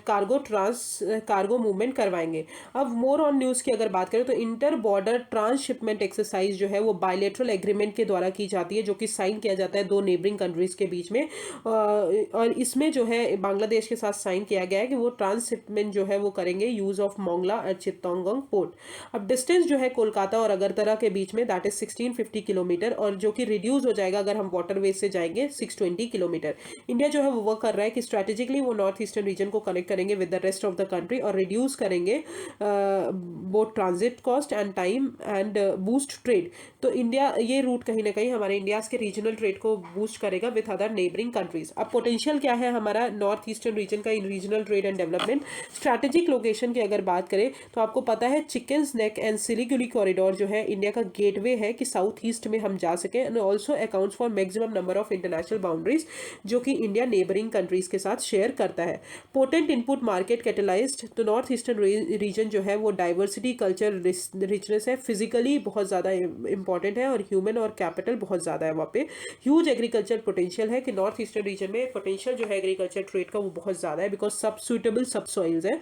कार्गो मूवमेंट करवाएंगे। अब मोर ऑन न्यूज़ की अगर बात करें तो इंटर बॉर्डर ट्रांसशिपमेंट एक्सरसाइज जो है वो बायलैटरल एग्रीमेंट के द्वारा की जाती है, जो कि साइन किया जाता है दो नेबरिंग कंट्रीज के बीच में, और इसमें जो है बांग्लादेश के साथ साइन किया गया है कि वो ट्रांसशिपमेंट जो है वो करेंगे use of Mongla at Chittagong port. अब डिस्टेंस जो है कोलकाता और अगरतला के बीच में दैट इज 1650 किलोमीटर, और जो कि रिड्यूस हो जाएगा अगर हम वाटरवेज से जाएंगे 620 किलोमीटर। इंडिया जो है वो वर्क कर रहा है कि स्ट्रैटेजिकली वो नॉर्थ ईस्टर्न रीजन को कनेक्ट करेंगे with the rest of the country और रिड्यूस करेंगे both transit cost and time and boost trade. तो इंडिया ये रूट कहीं ना कहीं हमारे इंडिया के रीजनल ट्रेड को बूस्ट करेगा विद अदर नेबरिंग कंट्रीज। अब पोटेंशियल क्या है हमारा नॉर्थ ईस्टर्न रीजन का in regional trade and development. Strategic location की अगर बात करें तो आपको पता है chickens neck and Siliguri corridor जो है इंडिया का गेटवे है कि साउथ ईस्ट में हम जा सके, and also accounts for maximum number of international boundaries जो कि इंडिया नेबरिंग कंट्रीज के साथ शेयर करता है। पोटेंट इनपुट मार्केट कैटेलाइज्ड, तो नॉर्थ ईस्टर्न रीजन जो है वो डाइवर्सिटी कल्चर रिचनेस है, फिजिकली बहुत ज़्यादा इंपॉर्टेंट है, और ह्यूमन और कैपिटल बहुत ज़्यादा है वहाँ पे। ह्यूज एग्रीकल्चर पोटेंशियल है कि नॉर्थ ईस्टर्न रीजन में पोटेंशियल जो है एग्रीकल्चर ट्रेड का वो बहुत ज़्यादा है, बिकॉज सब सुटेबल सब सॉइल्स है।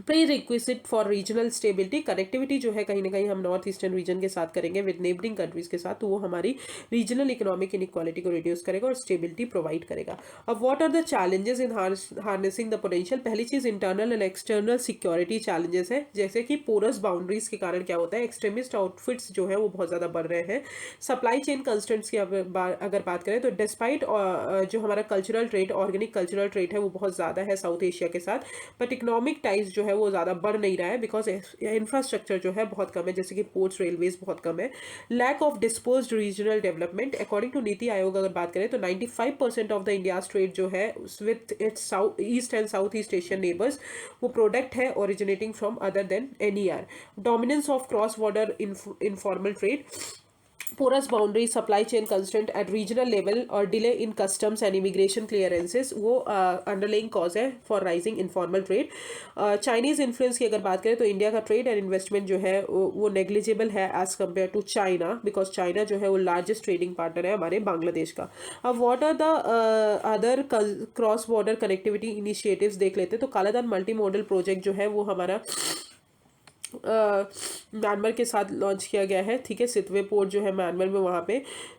Pre requisite for regional stability, connectivity जो है कहीं ना कहीं हम नॉर्थ ईस्टर्न रीजन के साथ करेंगे विद नेबरिंग कंट्रीज के साथ, तो वो हमारी रीजनल इकोनॉमिक इनइक्वालिटी को रिड्यूस करेगा और स्टेबिलिटी प्रोवाइड करेगा। अब what are the challenges in harnessing the potential? पहली चीज़ internal and external security challenges है, जैसे कि पोरस बाउंड्रीज के कारण क्या होता है, एक्सट्रीमिस्ट आउटफिट्स जो है वो बहुत ज़्यादा बढ़ रहे हैं। सप्लाई चेन कंस्टेंट्स की अगर बात करें तो डिस्पाइट जो हमारा cultural trade, organic cultural trade है वो बहुत ज़्यादा है साउथ एशिया के साथ, बट इकोनॉमिक टाइज जो है वो ज़्यादा बढ़ नहीं रहा है, बिकॉज इंफ्रास्ट्रक्चर जो है बहुत कम है, जैसे कि पोर्ट्स, रेलवेज बहुत कम है। Lack of disposed regional development, according to NITI Aayog अगर बात करें तो 95% ऑफ द इंडिया ट्रेड जो है with its east and south east Asian neighbours, वो प्रोडक्ट है originating from other than NER। Dominance of cross border informal trade, porous boundary, supply chain constraint at regional level और delay in customs and immigration clearances, वो underlying cause है for rising informal trade। Chinese influence की अगर बात करें तो India का trade and investment जो है वो नेग्लिजिबल है as compare to China, because China जो है वो लार्जेस्ट ट्रेडिंग पार्टनर है हमारे बांग्लादेश का। अब what are the other cross border connectivity initiatives देख लेते हैं। तो कालाधन मल्टी मॉडल प्रोजेक्ट जो है वो हमारा म्यांमार के साथ लॉन्च किया गया है, ठीक है। सितवे पोर्ट जो है म्यांमार में, वहाँ पे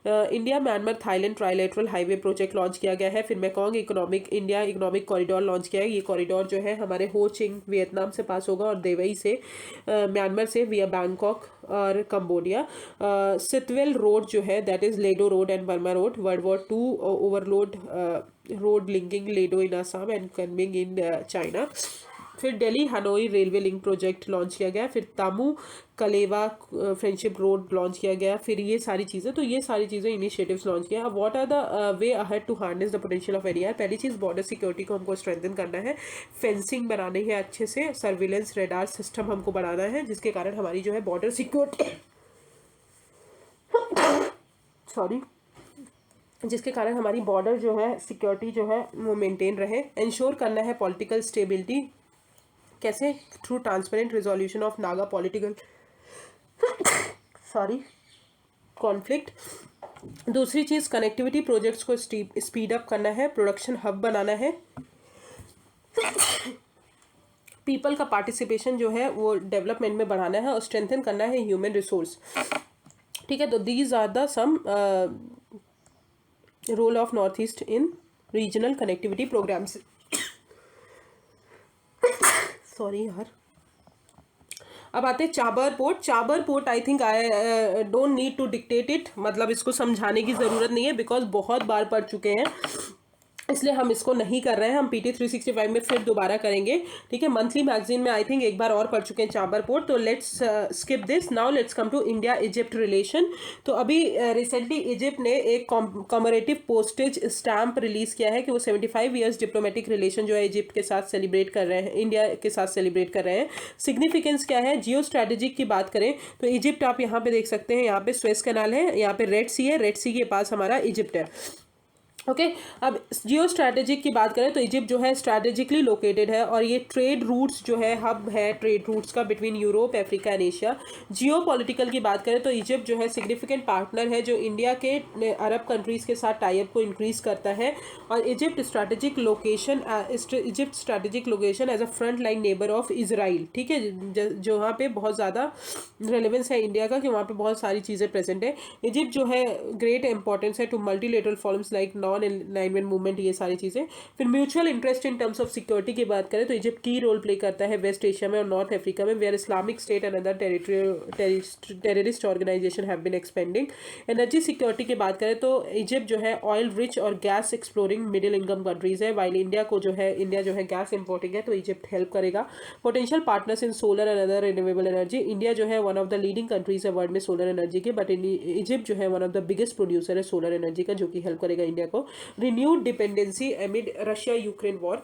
India Myanmar Thailand trilateral highway project launch किया गया है। फिर Mekong India economic corridor launch किया है। ये कॉरिडोर जो है हमारे हो चिंग वियतनाम से पास होगा और देवई से म्यांमार से विया बैंकॉक और कंबोडिया। सितवेल रोड जो है that is Ledo road and Burma road, world war 2 overland road linking Ledo in Assam and Kunming in China. फिर Delhi Hanoi railway link project launch किया गया। फिर तामू कलेवा फ्रेंडशिप रोड लॉन्च किया गया। फिर ये सारी चीज़ें, तो ये सारी चीज़ें इनिशिएटिव्स लॉन्च किया। अब what are the way ahead to harness the potential of NER। पहली चीज़ बॉर्डर सिक्योरिटी को हमको स्ट्रेंथन करना है, फेंसिंग बनानी है अच्छे से, सर्विलेंस रेडार सिस्टम हमको बढ़ाना है, जिसके कारण हमारी जो है बॉर्डर सिक्योरिटी जिसके कारण हमारी बॉर्डर जो है सिक्योरिटी जो है वो मेंटेन रहे। इंश्योर करना है पॉलिटिकल स्टेबिलिटी, कैसे? Through transparent resolution of Naga political conflict. दूसरी चीज़ कनेक्टिविटी प्रोजेक्ट्स को स्पीड अप करना है, प्रोडक्शन हब बनाना है, पीपल का पार्टिसिपेशन जो है वो डेवलपमेंट में बढ़ाना है और स्ट्रेंथन करना है ह्यूमन रिसोर्स, ठीक है। तो these are the some role of north east in regional connectivity programs. Sorry यार। अब आते हैं Chabahar port. Chabahar port I think I don't need to dictate it, मतलब इसको समझाने की ज़रूरत नहीं है, बिकॉज बहुत बार पढ़ चुके हैं, इसलिए हम इसको नहीं कर रहे हैं। हम PT 365 में फिर दोबारा करेंगे, ठीक है। मंथली मैगजीन में आई थिंक एक बार और पढ़ चुके हैं चाबर पोर्ट, तो let's skip this. Now let's come to India Egypt relation. तो अभी रिसेंटली इजिप्ट ने एक कॉमरेटिव पोस्टेज स्टैम्प रिलीज किया है कि वो 75 ईयर्स डिप्लोमेटिक रिलेशन जो है इजिप्ट के साथ सेलिब्रेट कर रहे हैं, इंडिया के साथ सेलिब्रेट कर रहे हैं। सिग्निफिकेंस क्या है? जियो स्ट्रैटेजिक की बात करें तो इजिप्ट आप यहाँ पे देख सकते हैं, यहाँ पे स्वेज कैनाल है, यहाँ पे रेड सी है, रेड सी के पास हमारा इजिप्ट है, ओके। अब जियो स्ट्रैटेजिक की बात करें तो इजिप्ट जो है स्ट्रैटेजिकली लोकेटेड है और ये ट्रेड रूट्स जो है हब है ट्रेड रूट्स का between Europe, Africa and Asia. Jio political की बात करें तो इजिप्ट जो है सिग्निफिकेंट पार्टनर है जो इंडिया के अरब कंट्रीज़ के साथ टाइप को इंक्रीज करता है। और Egypt strategic location as a front line neighbour of Israel, ठीक है, जो वहाँ पे बहुत ज़्यादा रेलिवेंस है इंडिया का कि वहाँ पे बहुत सारी चीज़ें प्रेजेंट है। इजिप्ट जो है ग्रेट इंपॉर्टेंस है to multilateral forums like non alignment movement, ये सारी चीज़ें। फिर mutual interest in terms of security की बात करें तो इजिप्ट की रोल प्ले करता है वेस्ट एशिया में और नॉर्थ अफ्रीका में, where Islamic state and other terrorist organisation have been expanding. Energy security की बात करें तो इजिप्ट जो है ऑयल रिच और gas exploring middle income countries है, वाइल इंडिया जो है गैस इंपोर्टिंग है, तो इजिप्ट हेल्प करेगा। Potential partners in solar and other renewable energy, India जो है one of the leading countries है वर्ल्ड में सोलर एनर्जी के, बट इजिप्ट जो है one of the biggest producer है सोलर एनर्जी का, जो कि हेल्प करेगा इंडिया को। Renewed dependency amid Russia-Ukraine war.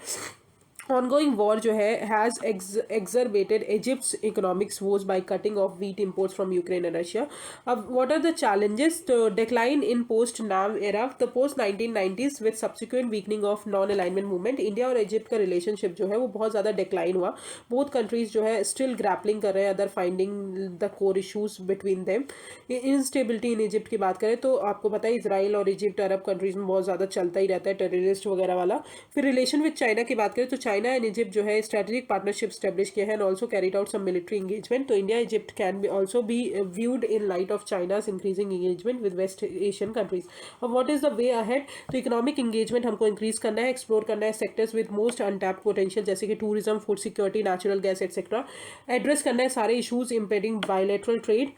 Ongoing war जो है has exacerbated Egypt's economic woes by cutting off wheat imports from Ukraine and Russia. अब what are the challenges? तो decline in post-NAM era, the post-1990s with subsequent weakening of non-alignment movement, India और Egypt का relationship जो है वो बहुत ज़्यादा decline हुआ। बोथ कंट्रीज जो है स्टिल ग्रैपलिंग कर रहे हैं other finding the core issues between them. Instability in Egypt की बात करें तो आपको पता है इसराइल और इजिप्ट अरब कंट्रीज में बहुत ज़्यादा चलता ही रहता है, टेररिस्ट वगैरह वाला। फिर रिलेशन विद चाइना की बात करें तो चाइना एंड इजिप्ट जो है स्ट्रेटेजिक पार्टनरशिप स्टैब्लिश किया है and also carried out some military engagement. तो India Egypt can be also be viewed in light of China's increasing engagement with West Asian countries. अब what is the way ahead? तो economic engagement हमको increase करना है, explore करना है sectors with most untapped potential जैसे कि tourism, food security, natural gas etcetera. Address करना है सारे issues impeding bilateral trade.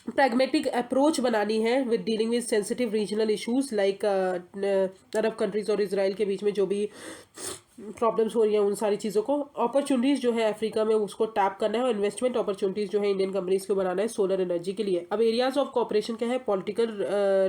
Pragmatic approach बनानी है with dealing with sensitive regional issues like Arab countries और इसराइल के बीच में जो भी प्रॉब्लम्स हो रही हैं उन सारी चीज़ों को, अपॉर्चुनिटीज़ जो है अफ्रीका में उसको टैप करना है और इन्वेस्टमेंट अपॉर्चुनिटीज़ जो है इंडियन कंपनीज को बनाना है सोलर एनर्जी के लिए। अब एरियाज ऑफ कोऑपरेशन क्या है, पॉलिटिकल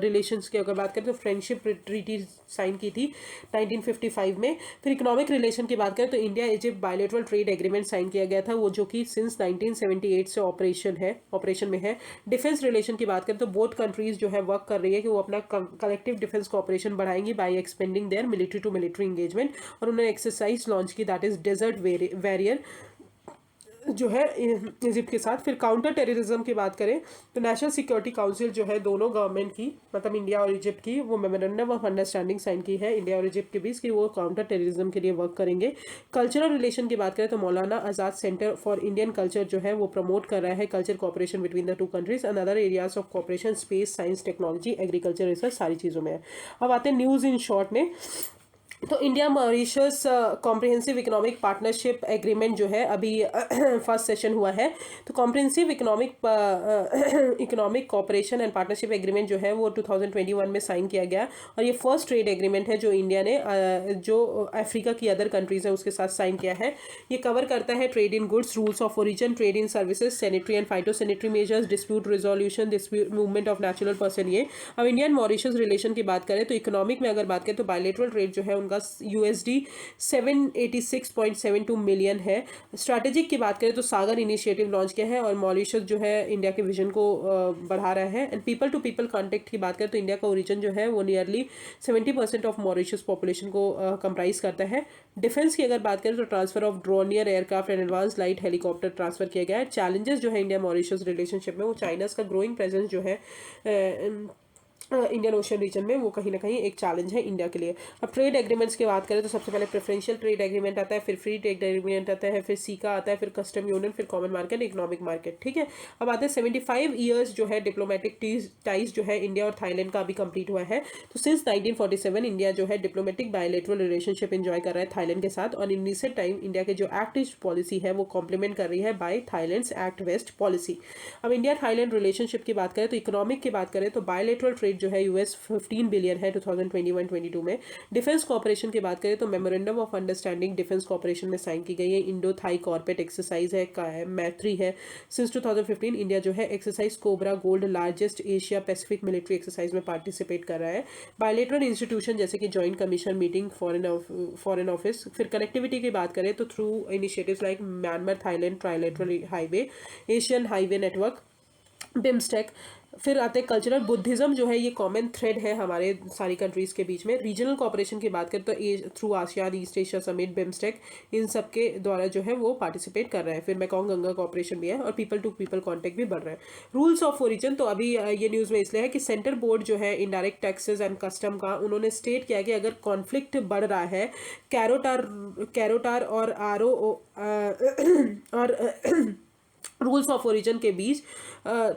रिलेशंस की अगर बात करें तो फ्रेंडशिप ट्रीटी साइन की थी 1955 में। फिर इकोनॉमिक रिलेशन की बात करें तो India Egypt bilateral trade agreement sign किया गया था, वो जो कि सिंस 1978 से ऑपरेशन में है। डिफेंस रिलेशन की बात करें तो बोथ कंट्रीज जो है वर्क कर रही है कि वो अपना कलेक्टिव डिफेंस कोऑपरेशन बढ़ाएंगी by expanding their military to military engagement. और उन्होंने एक्सरसाइज लॉन्च की दैट इज डेजर्ट वॉरियर जो है इजिप्ट के साथ। फिर काउंटर टेररिज्म की बात करें तो नेशनल सिक्योरिटी काउंसिल जो है दोनों गवर्नमेंट की, मतलब इंडिया और इजिप्ट की, वो मेमोरेंडम ऑफ अंडरस्टैंडिंग साइन की है इंडिया और इजिप्ट के बीच कि वो काउंटर टेररिज्म के लिए वर्क करेंगे। कल्चरल रिलेशन की बात करें तो मौलाना आज़ाद सेंटर फॉर इंडियन कल्चर जो है वो प्रमोट कर रहा है culture cooperation between the two countries and other areas of corporation, space, science, technology, agriculture, research, सारी चीज़ों में है। अब आते हैं न्यूज़ इन शॉर्ट में। तो India Mauritius comprehensive economic partnership agreement जो है अभी फर्स्ट सेशन हुआ है। तो comprehensive economic cooperation and partnership agreement जो है वो 2021 में साइन किया गया और ये फर्स्ट ट्रेड एग्रीमेंट है जो इंडिया ने जो अफ्रीका की अदर कंट्रीज है उसके साथ साइन किया है। ये कवर करता है trade in goods, rules of origin, trade in services, sanitary and phyto sanitary measures, dispute resolution, dispute movement of natural person. ये अब इंडियन मॉरिशस रिलेशन की बात करें तो इकोनॉमिक में अगर बात करें तो बायलेटरल ट्रेड जो है उनका USD 786.72 मिलियन है। स्ट्रैटेजिक की बात करें तो सागर इनिशिएटिव लॉन्च किया है और मॉरिशस जो है इंडिया के विजन को बढ़ा रहा है। And people to people contact की बात करें तो इंडिया का ओरिजिन जो है वो नियरली 70% ऑफ मॉरिशस पॉपुलेशन को कंप्राइज करता है। डिफेंस की अगर बात करें तो transfer of Dornier aircraft and advance light helicopter transfer किया गया है। चैलेंजेस जो है इंडिया मॉरिशस रिलेशनशिप में वो चाइनास का ग्रोइंग प्रेजेंस जो है इंडियन ओशन रीजन में वो कहीं ना कहीं एक चैलेंज है इंडिया के लिए। अब ट्रेड एग्रीमेंट्स की बात करें तो सबसे पहले प्रेफरेंशियल ट्रेड एग्रीमेंट आता है, फिर फ्री ट्रेड एग्रीमेंट आता है, फिर सीका आता है, फिर कस्टम यूनियन, फिर कॉमन मार्केट, इकोनॉमिक मार्केट। ठीक है, अब आते हैं 75 ईयर्स जो है डिप्लोमेटिक टाइज जो है इंडिया और थाईलैंड का अभी कंप्लीट हुआ है। तो सिंस 1947 इंडिया जो है डिप्लोमेटिक बायलैटरल रिलेशनशिप एंजॉय कर रहा है थाईलैंड के साथ और इन रिसेंट टाइम इंडिया के जो एक्ट ईस्ट पॉलिसी है वो कॉम्प्लीमेंट कर रही है बाय थाईलैंड्स एक्ट वेस्ट पॉलिसी। अब इंडिया थाईलैंड रिलेशनशिप की बात करें तो इकोनॉमिक की बात करें तो बायलैटरल ट्रेड जो है US 15 बिलियन है 2021-22 में। डिफेंस कॉपरेशन की बात करें तो memorandum of understanding defence cooperation में साइन की गई है। इंडो थाई कॉर्पेट एक्सरसाइज है, मैत्री है। सिंस 2015 इंडिया जो है exercise cobra gold largest Asia Pacific military exercise में पार्टिसिपेट कर रहा है। बायलेटरल इंस्टीट्यूशन जैसे कि joint commission meeting, foreign office. फिर कनेक्टिविटी की बात करें तो through initiatives like Myanmar Thailand trilateral highway, Asian highway network, BIMSTEC. फिर आते हैं कल्चरल बुद्धिज्म जो है ये कॉमन थ्रेड है हमारे सारी कंट्रीज़ के बीच में। रीजनल कोऑपरेशन की बात करें तो through ASEAN, East Asia summit, BIMSTEC, इन सब के द्वारा जो है वो पार्टिसिपेट कर रहे हैं। फिर मैकोंग गंगा कोऑपरेशन भी है और पीपल टू पीपल कॉन्टेक्ट भी बढ़ रहा है। रूल्स ऑफ ओरिजिन तो अभी ये न्यूज़ में इसलिए है कि सेंटर बोर्ड जो है इनडायरेक्ट टैक्सेस एंड कस्टम का उन्होंने स्टेट किया कि अगर कॉन्फ्लिक्ट बढ़ रहा है कैरोटार और और रूल्स ऑफ ओरिजिन के बीच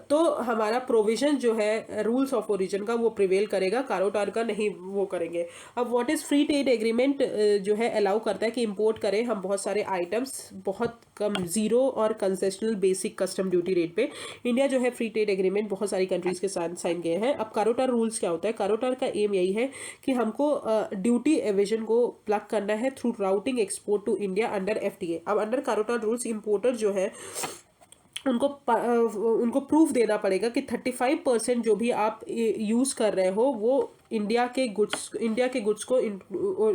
तो हमारा प्रोविजन जो है रूल्स ऑफ ओरिजिन का वो प्रिवेल करेगा, कारोटार का नहीं वो करेंगे। अब what is free trade agreement जो है अलाउ करता है कि इंपोर्ट करें हम बहुत सारे आइटम्स बहुत कम जीरो और concessional basic custom duty rate पे। इंडिया जो है फ्री ट्रेड एग्रीमेंट बहुत सारी कंट्रीज़ के साथ साइन किए हैं। अब कारोटार रूल्स क्या होता है, कारोटार का एम यही है कि हमको ड्यूटी एविजन को प्लग करना है through routing export to India under FTA। अब अंडर कारोटार रूल्स इंपोर्टर जो है उनको प्रूफ देना पड़ेगा कि 35% जो भी आप यूज़ कर रहे हो वो इंडिया के गुड्स को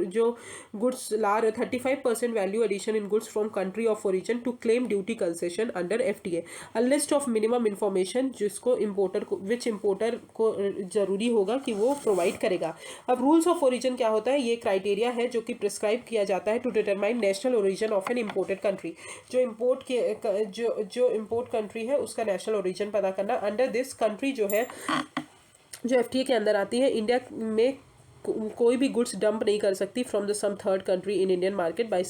जो गुड्स ला रहे 35% value addition in goods from country of origin to claim duty concession under FTA। A list of minimum information जिसको इम्पोर्टर को जरूरी होगा कि वो प्रोवाइड करेगा। अब रूल्स ऑफ ओरिजिन क्या होता है, ये क्राइटेरिया है जो कि प्रिस्क्राइब किया जाता है to determine national origin of an imported country. जो इम्पोर्ट कंट्री है उसका नेशनल ओरिजिन पता करना। अंडर दिस कंट्री जो है जो FTA के अंदर आती है इंडिया में कोई भी गुड्स डंप नहीं कर सकती from the some third country in Indian market by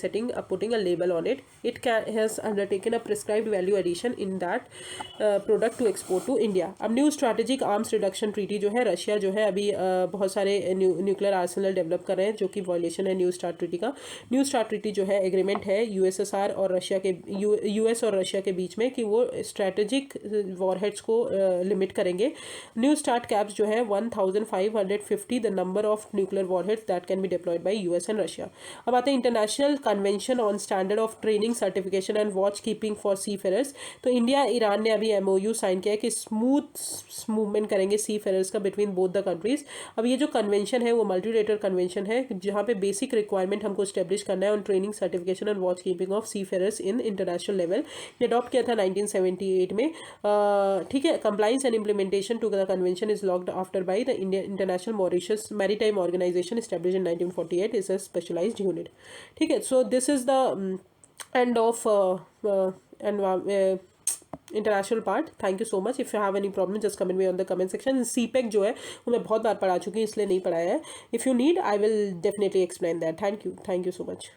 putting a label on it. It has undertaken a prescribed value addition in that product to export to India. अब new strategic arms reduction treaty जो है Russia जो है अभी बहुत सारे nuclear Arsenal develop कर रहे हैं जो कि वायलेशन है न्यू स्टार्ट ट्रीटी का। न्यू स्टार्ट ट्रीटी जो है एग्रीमेंट है USSR और रशिया के US और रशिया के बीच में कि वो स्ट्रैटेजिक वॉरहेड्स को लिमिट करेंगे। न्यू स्टार्ट कैप्स जो है 1550 the number of of nuclear warheads that can be deployed by US and Russia. अब आते हैं international convention on standard of training certification and watch keeping for seafarers. तो India Iran ने अभी MOU sign किया है कि smooth movement करेंगे सी फेरर्स का बिटवीन बोथ द कंट्रीज। अब ये जो कन्वेंशन है वो मल्टीलेटरल कन्वेंशन है जहाँ पे बेसिक रिक्वायरमेंट हमको स्टेब्लिश करना है on training certification and watch keeping of seafarers in international level. ये अडॉप्ट किया था 1978 में। ठीक है, compliance and implementation to the convention is looked after by the Indian international Mauritius maritime organisation establish in 1948 is a specialised unit. ठीक है, so this is the end of international part. Thank you so much. If you have any problem just comment me on the comment section. CPEC जो है वो मैं बहुत बार पढ़ा चुकी हूँ इसलिए नहीं पढ़ाया है। If you need I will definitely explain that. Thank you so much.